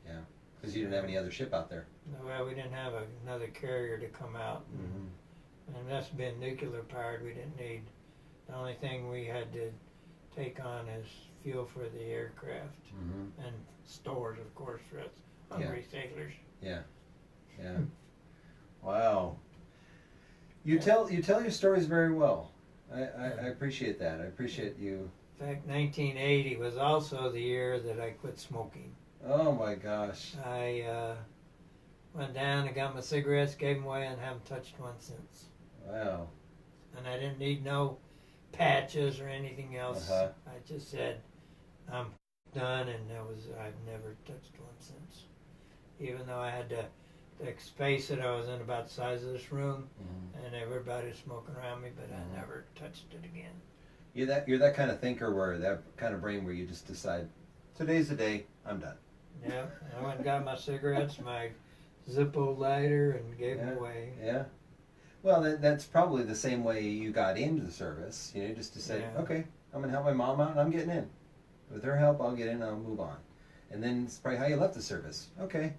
Yeah. Because you didn't have any other ship out there. No, well, we didn't have another carrier to come out. And that's been nuclear powered. We didn't need. The only thing we had to take on is fuel for the aircraft and stores, of course, for us hungry sailors. Yeah. Yeah. Wow. You tell your stories very well. I appreciate that. I appreciate you. In fact, 1980 was also the year that I quit smoking. Oh my gosh. I went down and got my cigarettes, gave them away, and haven't touched one since. Wow. And I didn't need no patches or anything else. I just said, I'm done, and I've never touched one since. Even though I had the space that I was in about the size of this room, and everybody's smoking around me, but I never touched it again. You're that kind of thinker, where that kind of brain where you just decide, today's the day, I'm done. Yeah, I went and got my cigarettes, my Zippo lighter, and gave them away. Yeah. Well, that's probably the same way you got into the service. You know, just to say, okay, I'm going to help my mom out, and I'm getting in. With her help, I'll get in, and I'll move on. And then it's probably how you left the service. Okay,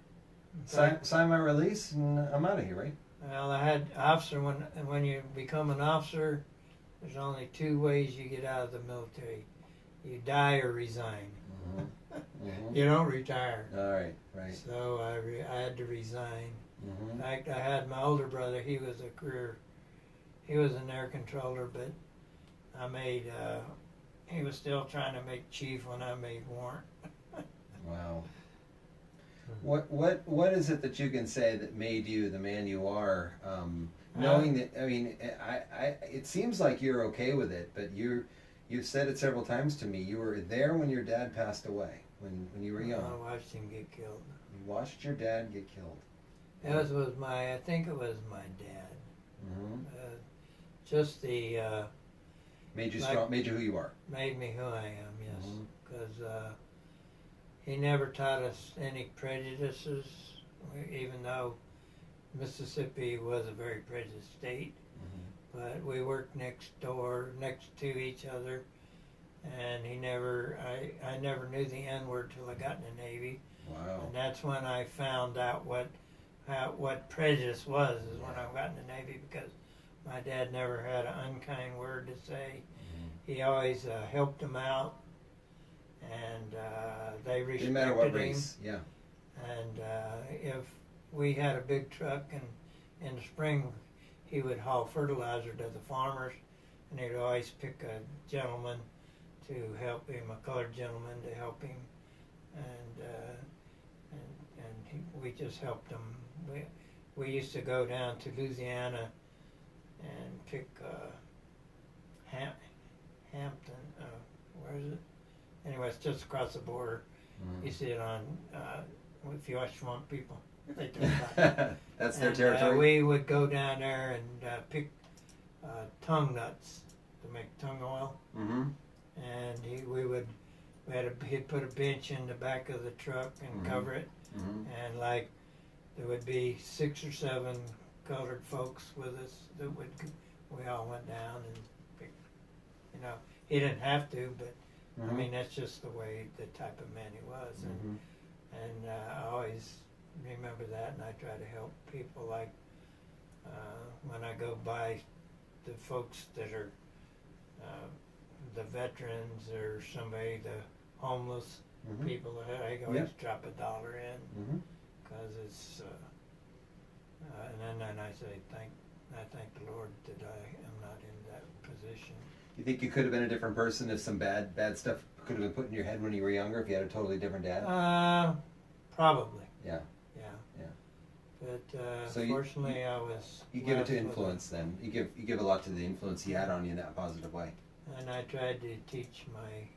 sign my release, and I'm out of here, right? Well, I had officer, when you become an officer, there's only two ways you get out of the military. You die or resign. You don't retire. All right, right. So I had to resign. In fact, I had my older brother. He was an air controller, but he was still trying to make chief when I made warrant. Wow. What is it that you can say that made you the man you are? Knowing that, I mean, it seems like you're okay with it, but you've said it several times to me. You were there when your dad passed away, when you were young. I watched him get killed. You watched your dad get killed. I think it was my dad. Just the made you strong, made you who you are. Made me who I am, yes. Because he never taught us any prejudices, even though Mississippi was a very prejudiced state. But we worked next to each other, and I never knew the N-word till I got in the Navy. Wow. And that's when I found out what prejudice was, is when I got in the Navy, because my dad never had an unkind word to say. He always helped them out, and they respected him. Didn't matter what race, yeah. And if we had a big truck, and in the spring he would haul fertilizer to the farmers, and he'd always pick a gentleman to help him, a colored gentleman to help him, and we just helped him. We used to go down to Louisiana and pick Hampton, where is it? Anyway, it's just across the border. You see it on, if you watch Swamp People. They talk about it. That's their territory. We would go down there and pick tongue nuts to make tongue oil. And he'd put a bench in the back of the truck and cover it. And there would be 6 or 7 colored folks with us we all went down and picked, he didn't have to, but I mean, that's just the way, the type of man he was. And I always remember that, and I try to help people, like when I go by the folks that are the veterans or somebody, the homeless people, I always drop $1 in, because it's, and then I say, I thank the Lord that I am not in that position. You think you could have been a different person if some bad stuff could have been put in your head when you were younger, if you had a totally different dad? Probably. Yeah. Yeah. Yeah. But So fortunately, I was. You give it to blessed with influence then. You give a lot to the influence he had on you in that positive way. And I tried to teach my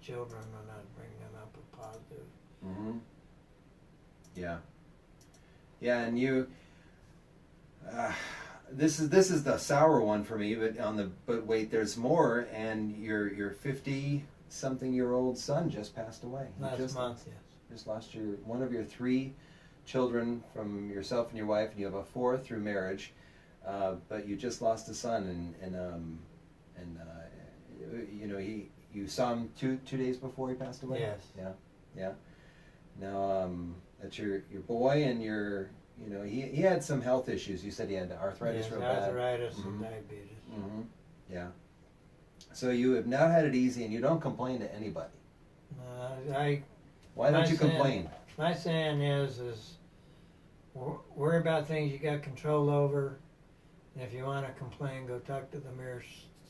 children when I'd bring them up a positive. Mm-hmm. Yeah. Yeah, and you. This is the sour one for me, but wait, there's more. And your 50-something-year-old son just passed away. Last month, yes. Just lost one of your 3 children from yourself and your wife, and you have a 4th through marriage. But you just lost a son, and you know you saw him two days before he passed away. Yes. Yeah. Yeah. Now that's your boy, and he had some health issues. You said he had arthritis. Yes, real bad. arthritis and Mm-hmm. diabetes. Mm-hmm. Yeah. So you have now had it easy, and you don't complain to anybody. Why don't you complain? My saying is worry about things you got control over. And if you want to complain, go talk to the mirror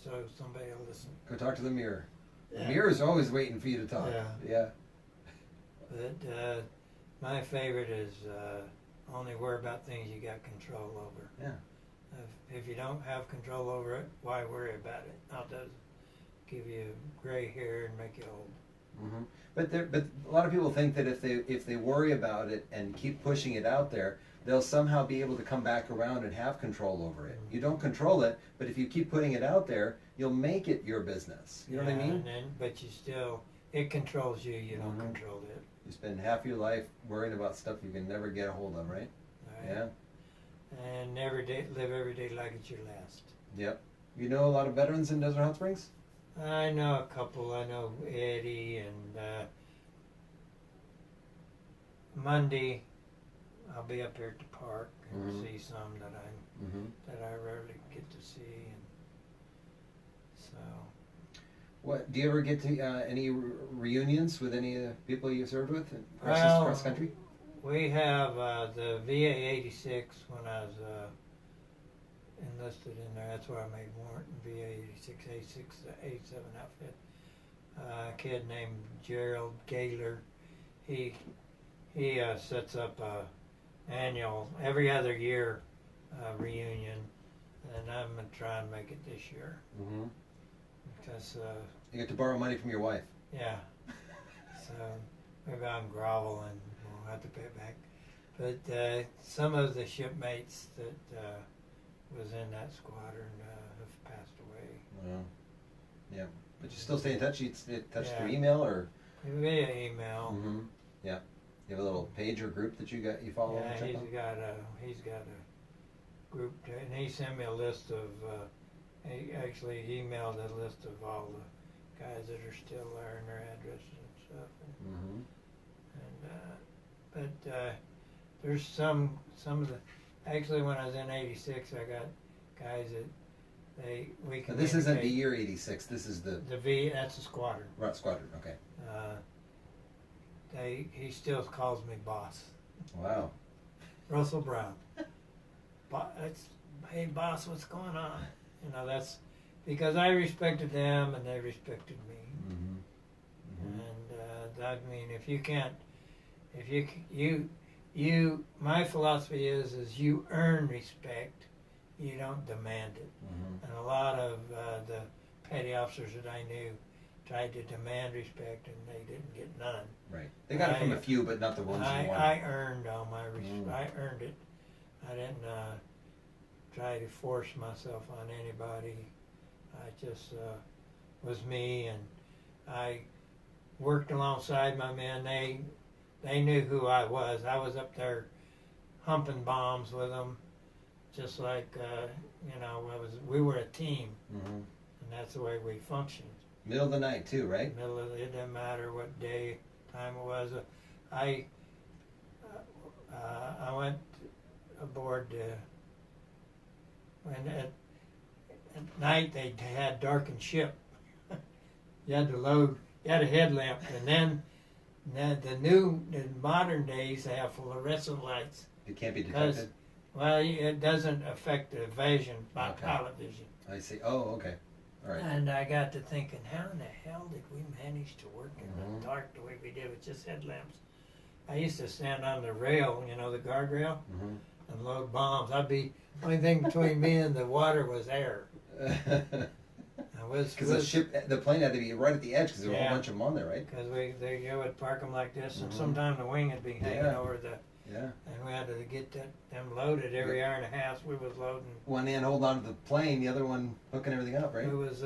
so somebody will listen. Go talk to the mirror. Yeah. The mirror's always waiting for you to talk. Yeah. But my favorite is only worry about things you got control over. Yeah. If you don't have control over it, why worry about it? How does it give you gray hair and make you old? Mm-hmm. But a lot of people think that if they worry about it and keep pushing it out there, they'll somehow be able to come back around and have control over it. You don't control it, but if you keep putting it out there, you'll make it your business. You know what I mean? But it controls you. You don't Mm-hmm. control it. You spend half your life worrying about stuff you can never get a hold of, right? Right? Yeah. And live every day like it's your last. Yep. You know a lot of veterans in Desert Hot Springs? I know a couple. I know Eddie, and Monday I'll be up here at the park and Mhm. see some Mm-hmm. that I rarely get to see, and so. What do you ever get to any reunions with any of the people you served with across the country? We have the VA 86 when I was enlisted in there. That's where I made warrant in VA 86, 86, 87 outfit. A kid named Gerald Gaylor. He sets up a annual every other year reunion, and I'm gonna try and make it this year Mm-hmm. because You get to borrow money from your wife. yeah. So maybe I'm groveling. We'll have to pay it back. But some of the shipmates that was in that squadron have passed away. Well, yeah, but you still stay in touch. You stay in touch Yeah. through email or. Via email. Mm-hmm. Yeah. You have a little page or group that you follow. Yeah, and check he's got a group, and he sent me a list of. He actually emailed a list of all the guys that are still there and their addresses and stuff. Mm-hmm. There's some of the. Actually, when I was in '86, I got guys that we can. This isn't the year '86. This is the V. That's the squadron. right squadron. Okay. He still calls me boss. Wow. Russell Brown. Hey boss, what's going on? That's because I respected them and they respected me. Mm-hmm. Mm-hmm. And I mean, my philosophy is you earn respect, you don't demand it. Mm-hmm. And a lot of the petty officers that I knew tried to demand respect and they didn't get none. Right. They got it from a few, but not the ones you wanted. I earned all my respect. I earned it. I didn't try to force myself on anybody. I just was me, and I worked alongside my men. They knew who I was. I was up there humping bombs with them, just like we were a team, Mm-hmm. and that's the way we functioned. Middle of the night too, right? It didn't matter what day, time it was. I went aboard when at night they had darkened ship. You had to load. You had a headlamp, and then the modern days they have fluorescent lights. It can't be detected. Well, it doesn't affect the vision by Okay. pilot vision. I see. Oh, okay. All right. And I got to thinking, how in the hell did we manage to work in the dark the way we did with just headlamps? I used to stand on the rail, you know, the guardrail, and load bombs. Only thing between me and the water was air. Because the plane had to be right at the edge because there were a whole bunch of them on there, right? Because you would park them like this, and sometime the wing would be hanging over the. Yeah. And we had to get them loaded every hour and a half. We was loading. One end holding on to the plane, the other one hooking everything up, right? We was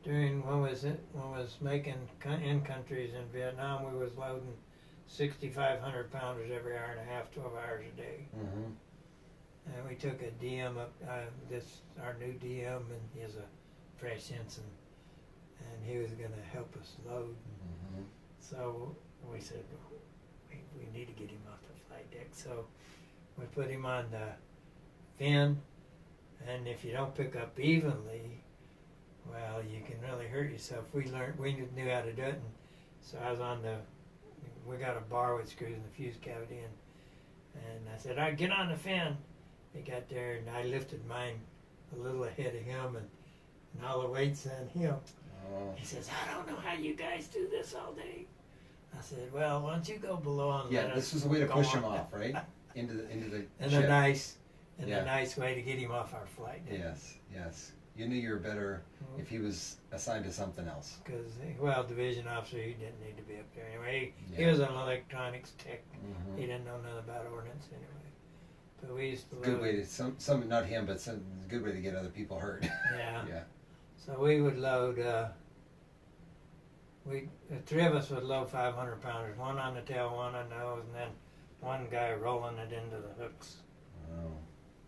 when was making in countries in Vietnam. We was loading 6,500 pounders every hour and a half, 12 hours a day. And we took a DM up our new DM, and he has a fresh ensign, and he was going to help us load. So we said, well, we need to get him off the flight deck. So we put him on the fin, and if you don't pick up evenly, well, you can really hurt yourself. We knew how to do it, and so I was we got a bar with screws in the fuse cavity, and I said, all right, get on the fin. He got there, and I lifted mine a little ahead of him, and all the weight's on him. He says, I don't know how you guys do this all day. I said, well, why don't you go below and let us this was a way to push him on. off, right? into the And ship. a nice way to get him off our flight. Yes. You knew you were better if he was assigned to something else. Because, division officer, he didn't need to be up there anyway. He was an electronics tech. He didn't know nothing about ordnance anyway. But we used to load. Good way to some not him, but good way to get other people hurt. Yeah. Yeah. So we would load. The three of us would load 500 pounders, one on the tail, one on the nose, and then one guy rolling it into the hooks. Wow.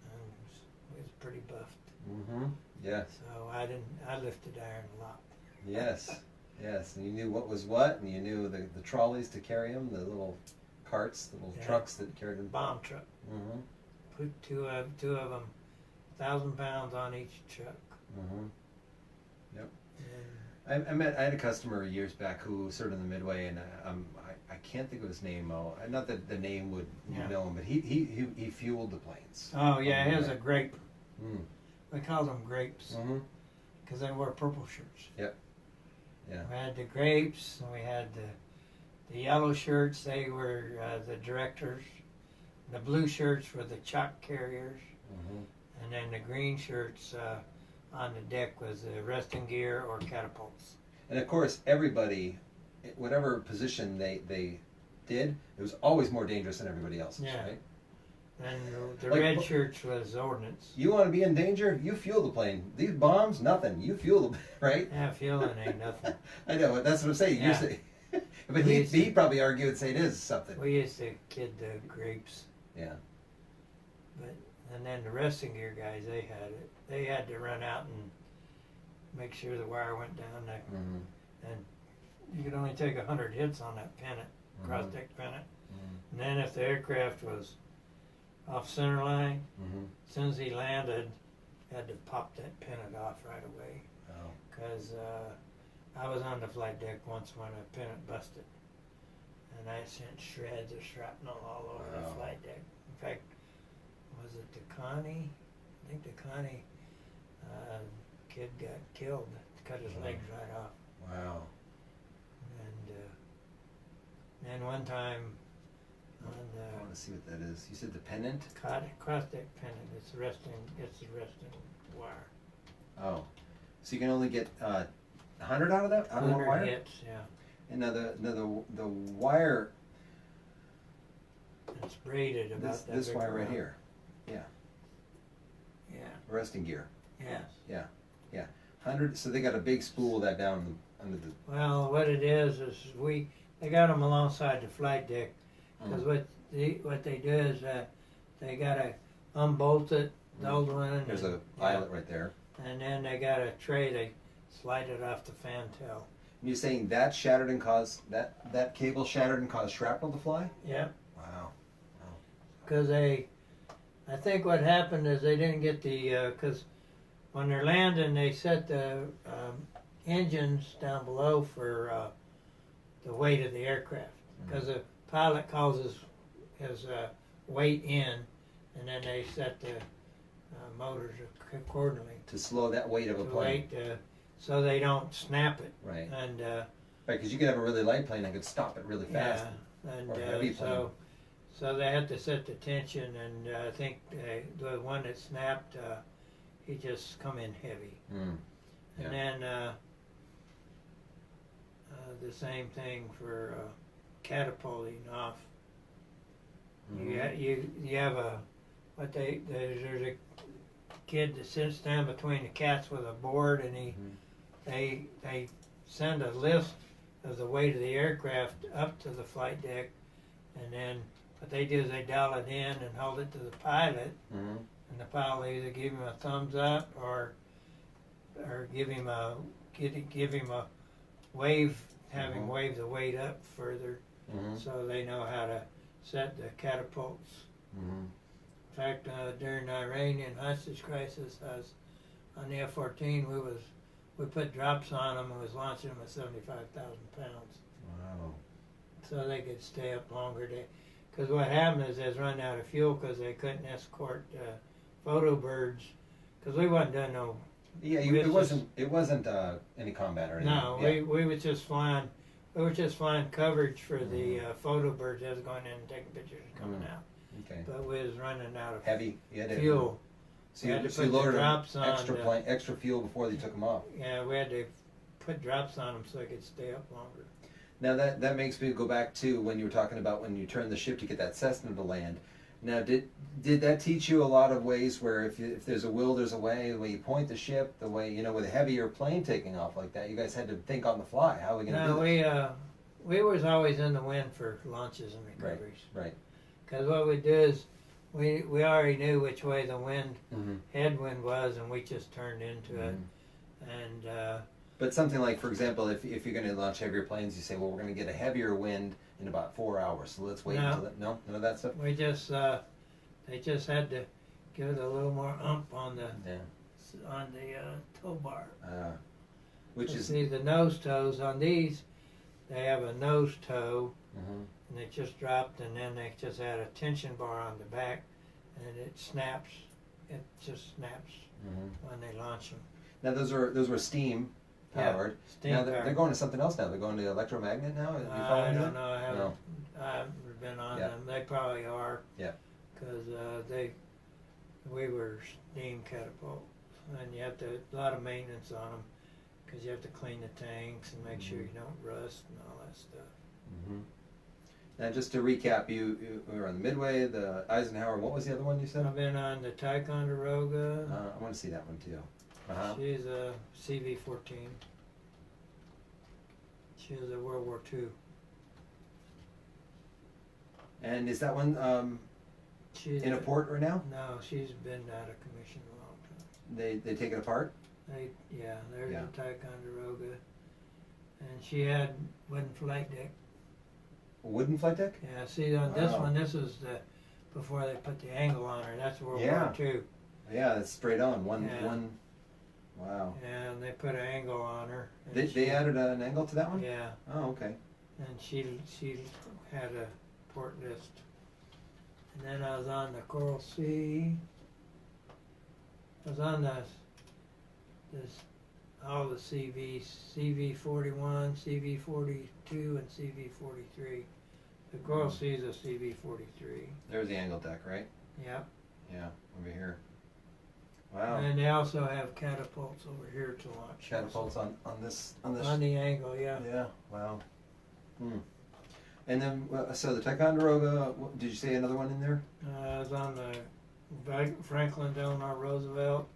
And we was pretty buffed. Yeah. So I lifted iron a lot. Yes. And you knew what was what, and you knew the trolleys to carry them, the little carts, the little trucks that carried them. Bomb truck. Put two of them, 1,000 pounds on each truck. Yep. I had a customer years back who served in the Midway, and I can't think of his name. Not that the name would know him, but he fueled the planes. Oh yeah, he has a grape. We called them grapes because they wore purple shirts. Yep. Yeah. We had the grapes, and we had the yellow shirts. They were the directors. The blue shirts were the chalk carriers, and then the green shirts on the deck was the resting gear or catapults. And of course, everybody, whatever position they did, it was always more dangerous than everybody else's, right? And the red shirts was ordnance. You want to be in danger? You fuel the plane. These bombs, nothing. You fuel them, right? Yeah, fueling ain't nothing. I know, but that's what I'm saying. Yeah. But he'd probably argue and say it is something. We used to kid the grapes. Yeah. And then the resting gear guys, they had it. They had to run out and make sure the wire went down there. And you could only take 100 hits on that pennant, cross-deck pennant. And then if the aircraft was off center line, as soon as he landed, had to pop that pennant off right away. Because I was on the flight deck once when a pennant busted. And I sent shreds of shrapnel all over the flight deck. In fact, was it the Connie? I think the Connie kid got killed, cut his legs right off. Wow. And then one time on I want to see what that is. You said the pennant? cross-deck pennant, it's the resting wire. Oh. So you can only get 100 out of that? Out of one wire? Hits, yeah. And now the wire, It's braided about that this big wire right around. here. Yeah. Resting gear. Yes. Yeah. 100. So they got a big spool of that down under the. Well, what it is they got them alongside the flight deck because what they do is they gotta unbolt it, the old one. There's a eyelet right there. And then they got a tray. They slide it off the fantail. And you're saying that shattered and caused that cable shattered and caused shrapnel to fly? Yep. Wow. Because I think what happened is they didn't get because when they're landing, they set the engines down below for the weight of the aircraft. Because the pilot calls his weight in, and then they set the motors accordingly. To slow that weight of a plane. so they don't snap it. Right. And Right, because you could have a really light plane that could stop it really fast. yeah, and or a heavy plane. so they had to set the tension, and I think the one that snapped, he just come in heavy. Mm. Yeah. And then the same thing for catapulting off. Mm-hmm. You have a there's a kid that sits down between the cats with a board, and they send a list of the weight of the aircraft up to the flight deck, and then what they do is they dial it in and hold it to the pilot, Mm-hmm. and the pilot will either give him a thumbs up or give him a wave, have him wave the weight up further, Mm-hmm. so they know how to set the catapults. Mm-hmm. In fact, during the Iranian hostage crisis, I was on the F-14. We put drops on them and was launching them at 75,000 pounds, Wow. so they could stay up longer. Because what happened is they was running out of fuel because they couldn't escort photo birds, because we wasn't doing no. Yeah, it wasn't any combat or anything. No, yeah. we was just flying. We were just flying coverage for the photo birds that was going in and taking pictures and coming out. Okay. But we was running out of Heavy. You had to, fuel. So We you, had to so you put the loaded drops on extra fuel before they took them off. Yeah, we had to put drops on them so they could stay up longer. Now that makes me go back to when you were talking about when you turned the ship to get that Cessna to land. Now, did that teach you a lot of ways where if there's a will, there's a way? The way you point the ship, the way with a heavier plane taking off like that, you guys had to think on the fly. How are we going to do this? We was always in the wind for launches and recoveries. Right. Because what we do is we already knew which way the wind Mm-hmm. headwind was, and we just turned into it. And but something like, for example, if you're going to launch heavier planes, you say, well, we're going to get a heavier wind in about 4 hours, so let's wait until that. No, none of that stuff. we just they just had to give it a little more ump on the tow bar. Which is see the nose tows on these. They have a nose toe, and it just dropped, and then they just add a tension bar on the back, and it snaps. It just snaps when they launch them. Now those were steam powered. Yeah, steam now powered. they're going to something else now. They're going to electromagnet now. Have you I followed don't that? know. I haven't been on them. They probably are. Yeah. Because we were steam catapults, and you have to a lot of maintenance on them, because you have to clean the tanks and make sure you don't rust and all that stuff. Now, just to recap, you were on the Midway, the Eisenhower. What was the other one you said? I've been on the Ticonderoga. I want to see that one too. She's a CV-14. She was a World War II. And is that one She's in a port right now? No, she's been out of commission a long time. They take it apart? There's Yeah. the Ticonderoga. And she had wooden flight deck. A wooden flight deck? Yeah, see on this Wow. one, this was before they put the angle on her. That's World Yeah. War II. Yeah, it's straight on. Yeah. One. Wow. And they put an angle on her. and They added an angle to that one? Yeah, Oh, okay. and she had a port list. And then I was on the Coral Sea. I was on all the CV-41, CV-42, and CV-43. The Coral Sea is a CV-43. There's the angle deck, right? Yep. Yeah, over here. Wow. And they also have catapults over here to launch. Catapults on this. On the angle, yeah. Yeah. Wow. And then, so the Ticonderoga. Did you say another one in there? I was on the Franklin Delano Roosevelt.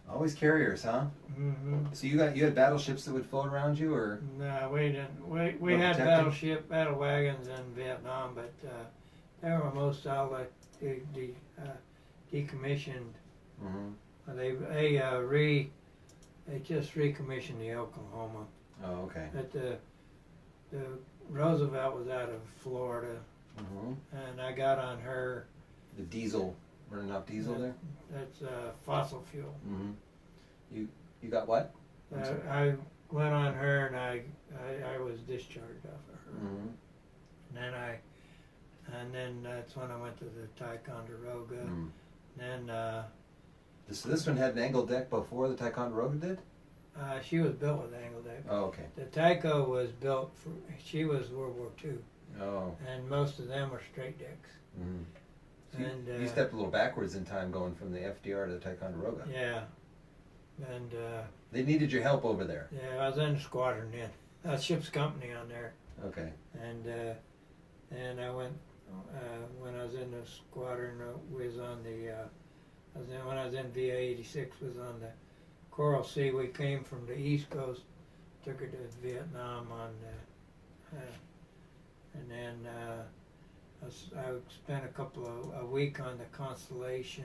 Always carriers, huh? Mm-hmm. So you had battleships that would float around you, or? No, we didn't. We No had protecting? battle wagons in Vietnam, but they were most all decommissioned. Mm-hmm. They just recommissioned the Oklahoma. Oh, okay. But the Roosevelt was out of Florida, Mm-hmm. and I got on her. The diesel, running off diesel there. That's fossil fuel. Mm-hmm. You got what? I'm sorry. I went on her, and I was discharged off of her. Mm-hmm. And then that's when I went to the Ticonderoga. Mm. Then So this one had an angled deck before the Ticonderoga did? She was built with angle deck. Oh, okay. The Tyco was built for, she was World War II, Oh. and most of them were straight decks. Mm-hmm. So And you stepped a little backwards in time going from the FDR to the Ticonderoga. yeah, and They needed your help over there. yeah, I was in the squadron then. Ship's company on there, Okay. and I went when I was in the squadron. Was on the when I was in VA 86 was on the Coral Sea. We came from the East Coast, took her to Vietnam on, and then I spent a week on the Constellation.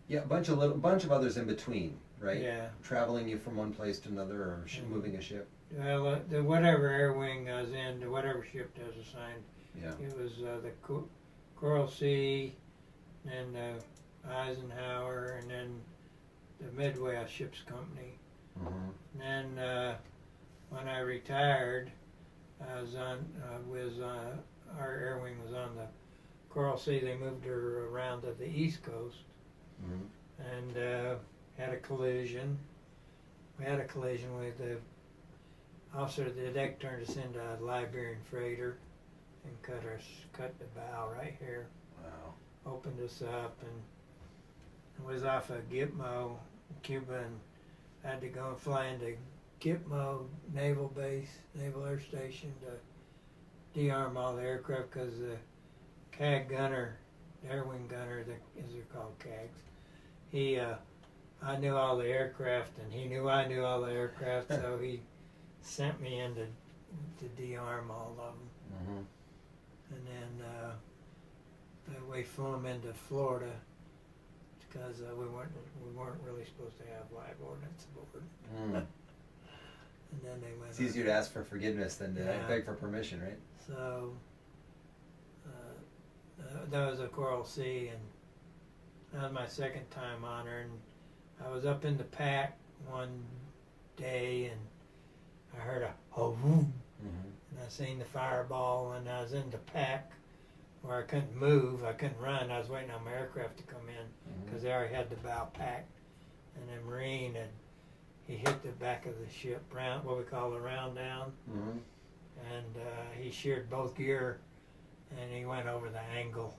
Yeah, a bunch of others in between, right? Yeah. Traveling you from one place to another, or moving a ship. Well, the whatever air wing I was in, the whatever ship that was assigned, Yeah. it was the Coral Sea, and Eisenhower, and then the Midway Ships Company. Mm-hmm. And then when I retired, I was on our air wing was on the Coral Sea. They moved her around to the East Coast, Mm-hmm. and had a collision. We had a collision with the officer of the deck turned us into a Liberian freighter and cut the bow right here. Wow. Opened us up and was off of Gitmo, Cuba, and had to go and fly into Gitmo Naval Base, Naval Air Station to de-arm all the aircraft because the CAG gunner, the air wing gunner, as they're called CAGs, I knew all the aircraft and he knew I knew all the aircraft, so he sent me in to de-arm all of them. Mm-hmm. And then we flew them into Florida because we weren't really supposed to have live ordnance aboard. Mm. And then they went. It's easier to ask for forgiveness than to beg for permission, right? So that was a Coral Sea, and that was my second time on her. And I was up in the pack one day, and I heard a oh, and I seen the fireball, and I was in the pack where I couldn't move, I couldn't run. I was waiting on my aircraft to come in because they already had the bow packed. And then Marine, and he hit the back of the ship, what we call the round down, and he sheared both gear, and he went over the angle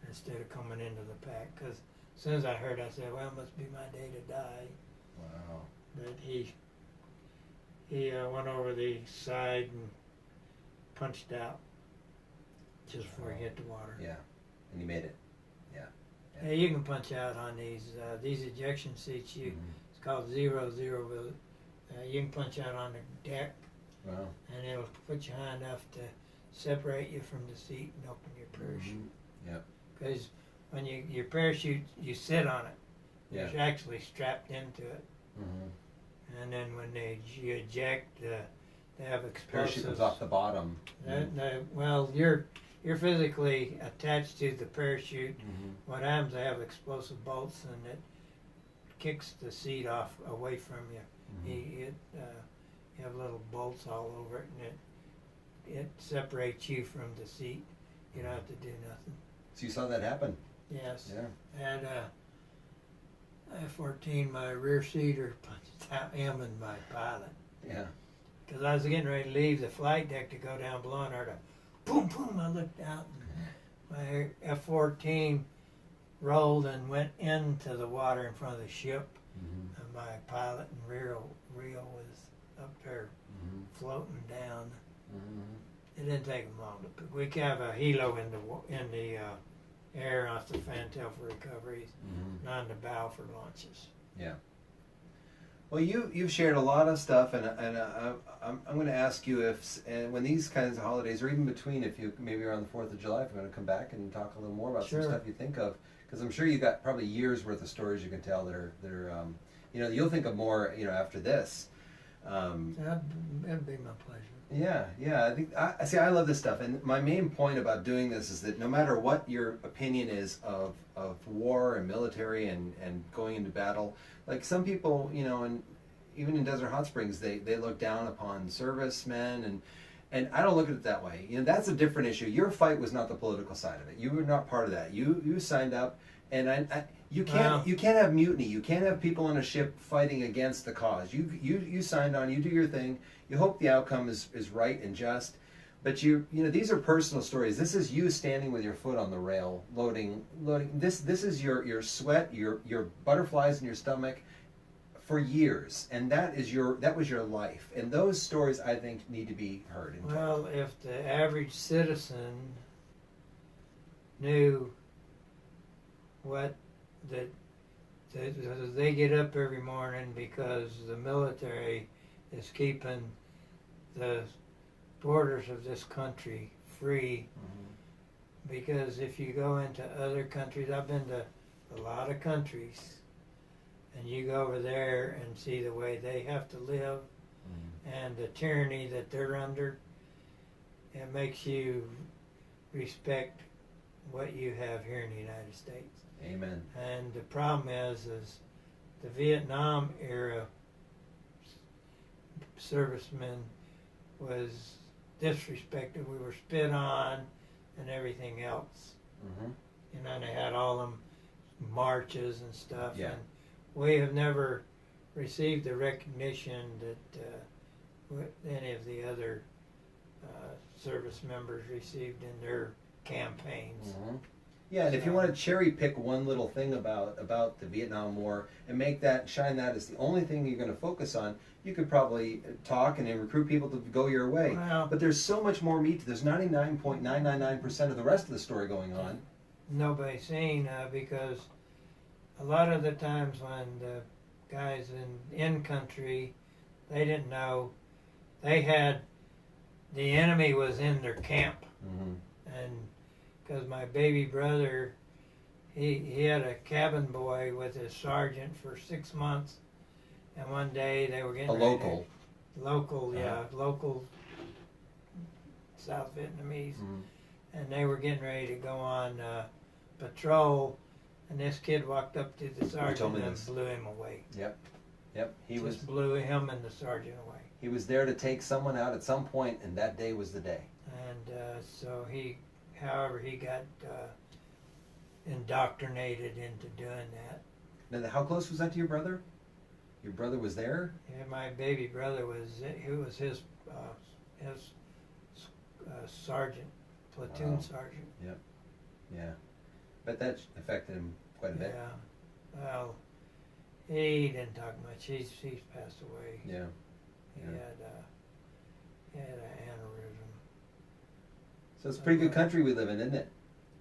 instead of coming into the pack. Because as soon as I heard, I said, "Well, it must be my day to die." Wow. But he went over the side and punched out just before he hit the water. Yeah, and you made it. Yeah. Yeah, you can punch out on these ejection seats. It's called 0-0. You can punch out on the deck. Wow. And it'll put you high enough to separate you from the seat and open your parachute. Yeah. Because when your parachute, you sit on it. Yeah. You're actually strapped into it. Mm-hmm. And then when you eject, they have explosives. Parachute comes off the bottom. Well, you're physically attached to the parachute. Mm-hmm. What happens? They have explosive bolts, and it kicks the seat off away from you. Mm-hmm. You have little bolts all over it, and it separates you from the seat. You don't have to do nothing. So you saw that happen? Yes. Yeah. And F-14, my rear seater punched out him and my pilot. Yeah. Because I was getting ready to leave the flight deck to go down below, and I heard a boom, boom. I looked out, and my F-14 rolled and went into the water in front of the ship. And my pilot and Rio was up there floating down. It didn't take them long to pick. We have a helo in the air off the fantail for recoveries, not on the bow for launches. Yeah. Well, you've shared a lot of stuff, and I'm going to ask you if when these kinds of holidays, or even between, if you maybe around the 4th of July, if you're going to come back and talk a little more about some stuff you think of, because I'm sure you got probably years worth of stories you can tell that are you'll think of more after this. That'd be my pleasure. Yeah. I think I love this stuff, and my main point about doing this is that no matter what your opinion is of war and military and going into battle, like some people, and even in Desert Hot Springs, they look down upon servicemen, and I don't look at it that way. That's a different issue. Your fight was not the political side of it. You were not part of that. You signed up, And you Wow. can't have mutiny. You can't have people on a ship fighting against the cause. You signed on. You do your thing. You hope the outcome is right and just. But you know these are personal stories. This is you standing with your foot on the rail, loading. This is your sweat, your butterflies in your stomach, for years, and that was your life. And those stories I think need to be heard and told. Well, if the average citizen knew what that they get up every morning because the military is keeping the borders of this country free. Mm-hmm. Because if you go into other countries, I've been to a lot of countries, and you go over there and see the way they have to live and the tyranny that they're under, it makes you respect what you have here in the United States. Amen. And the problem is the Vietnam era servicemen was disrespected. We were spit on and everything else. Mm-hmm. You know, and they had all them marches and stuff. Yeah. And we have never received the recognition that any of the other service members received in their campaigns. Mm-hmm. Yeah, and if you want to cherry pick one little thing about the Vietnam War and shine that as the only thing you're going to focus on, you could probably talk and then recruit people to go your way. Well, but there's so much more meat. There's 99.999% of the rest of the story going on. Nobody's seen because a lot of the times when the guys in country, they didn't know the enemy was in their camp. Mm-hmm. And because my baby brother, he had a cabin boy with his sergeant for 6 months, and one day they were getting local South Vietnamese, Mm-hmm. and they were getting ready to go on patrol, and this kid walked up to the sergeant and blew him away. Yep. He blew him and the sergeant away. He was there to take someone out at some point, and that day was the day. And so however, he got indoctrinated into doing that. Now, how close was that to your brother? Your brother was there? Yeah, my baby brother was his sergeant, platoon sergeant. Yep. Yeah. But that affected him quite a bit. Yeah. Well, he didn't talk much. He's passed away. Yeah. He had an aneurysm. So it's a pretty good country we live in, isn't it?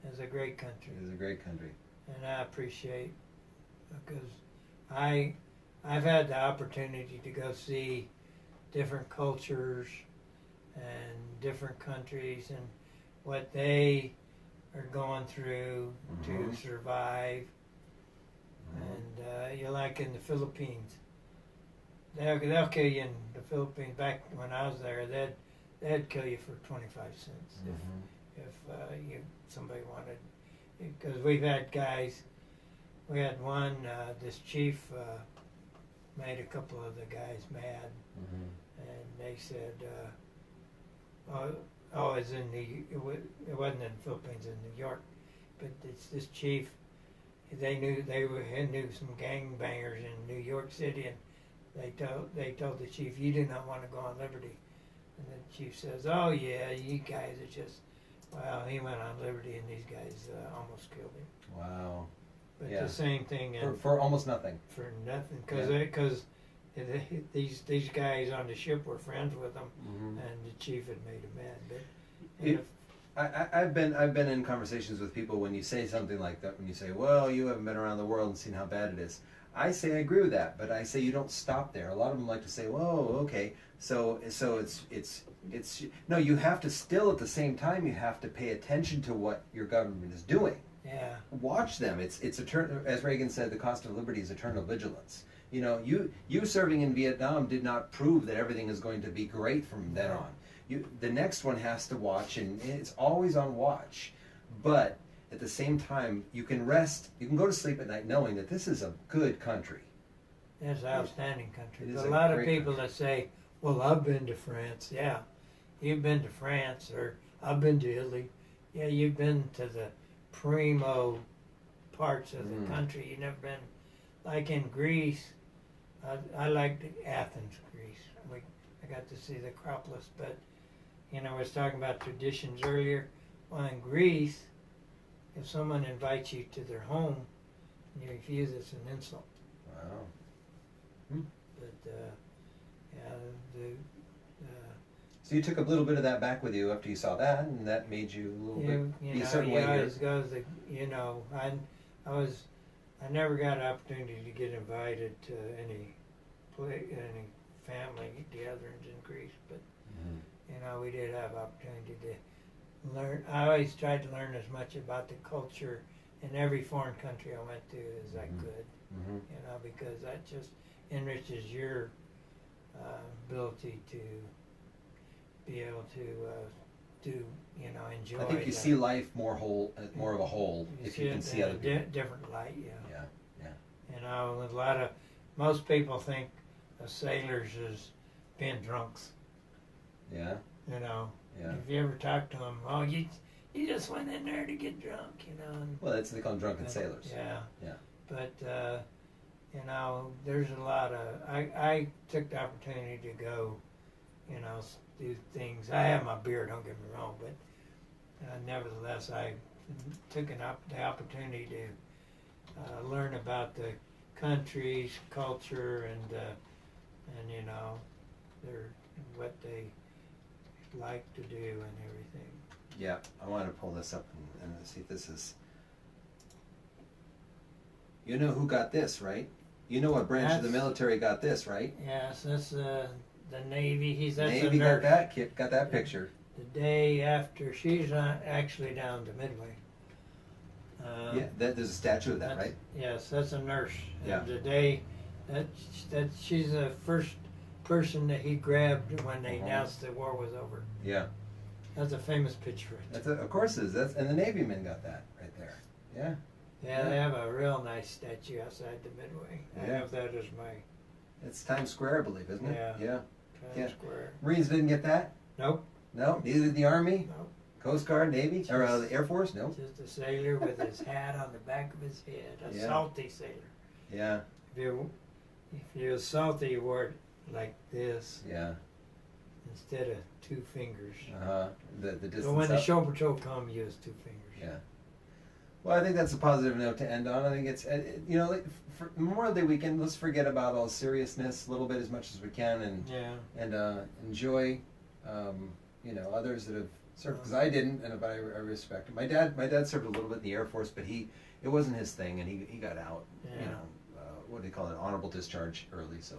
It's a great country. It is a great country. And I appreciate, because I've had the opportunity to go see different cultures and different countries and what they are going through to survive. And you're like in the Philippines. They'll kill you in the Philippines. Back when I was there, they'd kill you for 25 cents if somebody wanted. Because we've had guys. We had one. This chief made a couple of the guys mad, and they said, it's in it wasn't in the Philippines, in New York, but it's this chief. They knew some gangbangers in New York City, and they told the chief, "You do not want to go on liberty." And the chief says, "Oh yeah, you guys are just." Well, he went on liberty, and these guys almost killed him. Wow. But the same thing for almost nothing. For nothing, because these guys on the ship were friends with them, and the chief had made them mad. But I've been in conversations with people when you say something like that. When you say, "Well, you haven't been around the world and seen how bad it is," I say I agree with that, but I say you don't stop there. A lot of them like to say, "Whoa, okay, so it's no." You have to still at the same time you have to pay attention to what your government is doing. yeah, Watch them. It's as Reagan said, the cost of liberty is eternal vigilance. You know, you serving in Vietnam did not prove that everything is going to be great from then on. The next one has to watch, and it's always on watch. But at the same time, you can rest. You can go to sleep at night knowing that this is a good country. it's an outstanding country. It is But a a lot of great people country. that say, "Well, I've been to France." Yeah, you've been to France, or I've been to Italy. Yeah, you've been to the primo parts of the country you've never been. Like in Greece, I liked Athens, Greece. I got to see the Acropolis, but I was talking about traditions earlier. Well, in Greece, if someone invites you to their home and you refuse, it's an insult. Wow. But So you took a little bit of that back with you after you saw that, and that made you a little bit be a certain way. Always goes. I never got an opportunity to get invited to any family gatherings in Greece, but we did have opportunity to learn. I always tried to learn as much about the culture in every foreign country I went to as I could. Because that just enriches your ability to be able to enjoy. I think you see life more of a whole, if you can see other people. Different light, yeah. Yeah. Most people think of sailors as being drunks. Yeah. Yeah. If you ever talk to them, you just went in there to get drunk, Well, they call them drunken sailors. Yeah. Yeah. But there's a lot of. I took the opportunity to go, do things. I have my beer, don't get me wrong, but nevertheless, I took the opportunity to learn about the country's culture and their what they like to do and everything. Yeah, I want to pull this up and see if this is. You know who got this, right? You know what branch of the military got this, right? Yes, that's the Navy. That's Navy a nurse. got that picture. The day after, she's actually down to Midway. There's a statue of that, right? Yes, that's a nurse. Yeah. And the day that she's the first person that he grabbed when they announced the war was over. Yeah. That's a famous picture. Of course it is. And the Navy men got that right there. Yeah. Yeah, they have a real nice statue outside the Midway. I have that as my. It's Times Square, I believe, isn't it? Yeah. Times Square. Marines didn't get that? Nope. No? Neither did the Army? Nope. Coast Guard, Navy? Or the Air Force? No? Just a sailor with his hat on the back of his head. A salty sailor. Yeah. If you were salty, you wore it like this. Yeah. Instead of two fingers. The distance. So when the show patrol come, you use two fingers. Yeah. Well, I think that's a positive note to end on. I think it's, for Memorial Day weekend, let's forget about all seriousness a little bit as much as we can and enjoy, others that have served. Because I didn't, but I respect it. My dad served a little bit in the Air Force, but it wasn't his thing, and he got out. Yeah. What do they call it? Honorable discharge early. So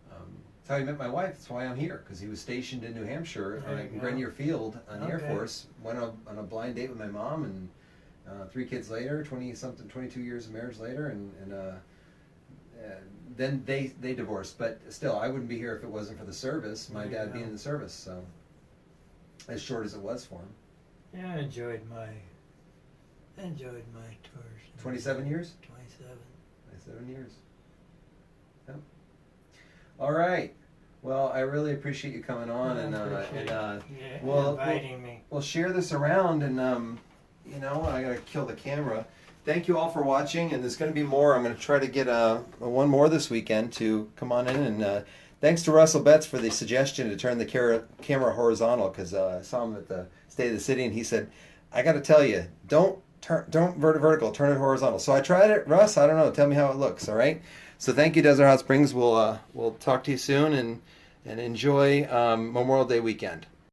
that's how he met my wife. That's why I'm here, because he was stationed in New Hampshire in Grenier Field on the Air Force. Went on a blind date with my mom, and 3 kids later, 22 years of marriage later, and then they divorced. But still, I wouldn't be here if it wasn't for the service. My dad being in the service, so as short as it was for him. Yeah, I enjoyed my tours. 27 years. 27. 27 years. Yep. All right. Well, I really appreciate you coming on inviting me. We'll share this around, and I gotta kill the camera. Thank you all for watching, and there's going to be more. I'm going to try to get one more this weekend to come on in, and thanks to Russell Betts for the suggestion to turn the camera horizontal, because I saw him at the State of the City, and he said, "I got to tell you, don't vertical, turn it horizontal." So I tried it, Russ. I don't know. Tell me how it looks. All right. So thank you, Desert Hot Springs. We'll talk to you soon, and enjoy Memorial Day weekend.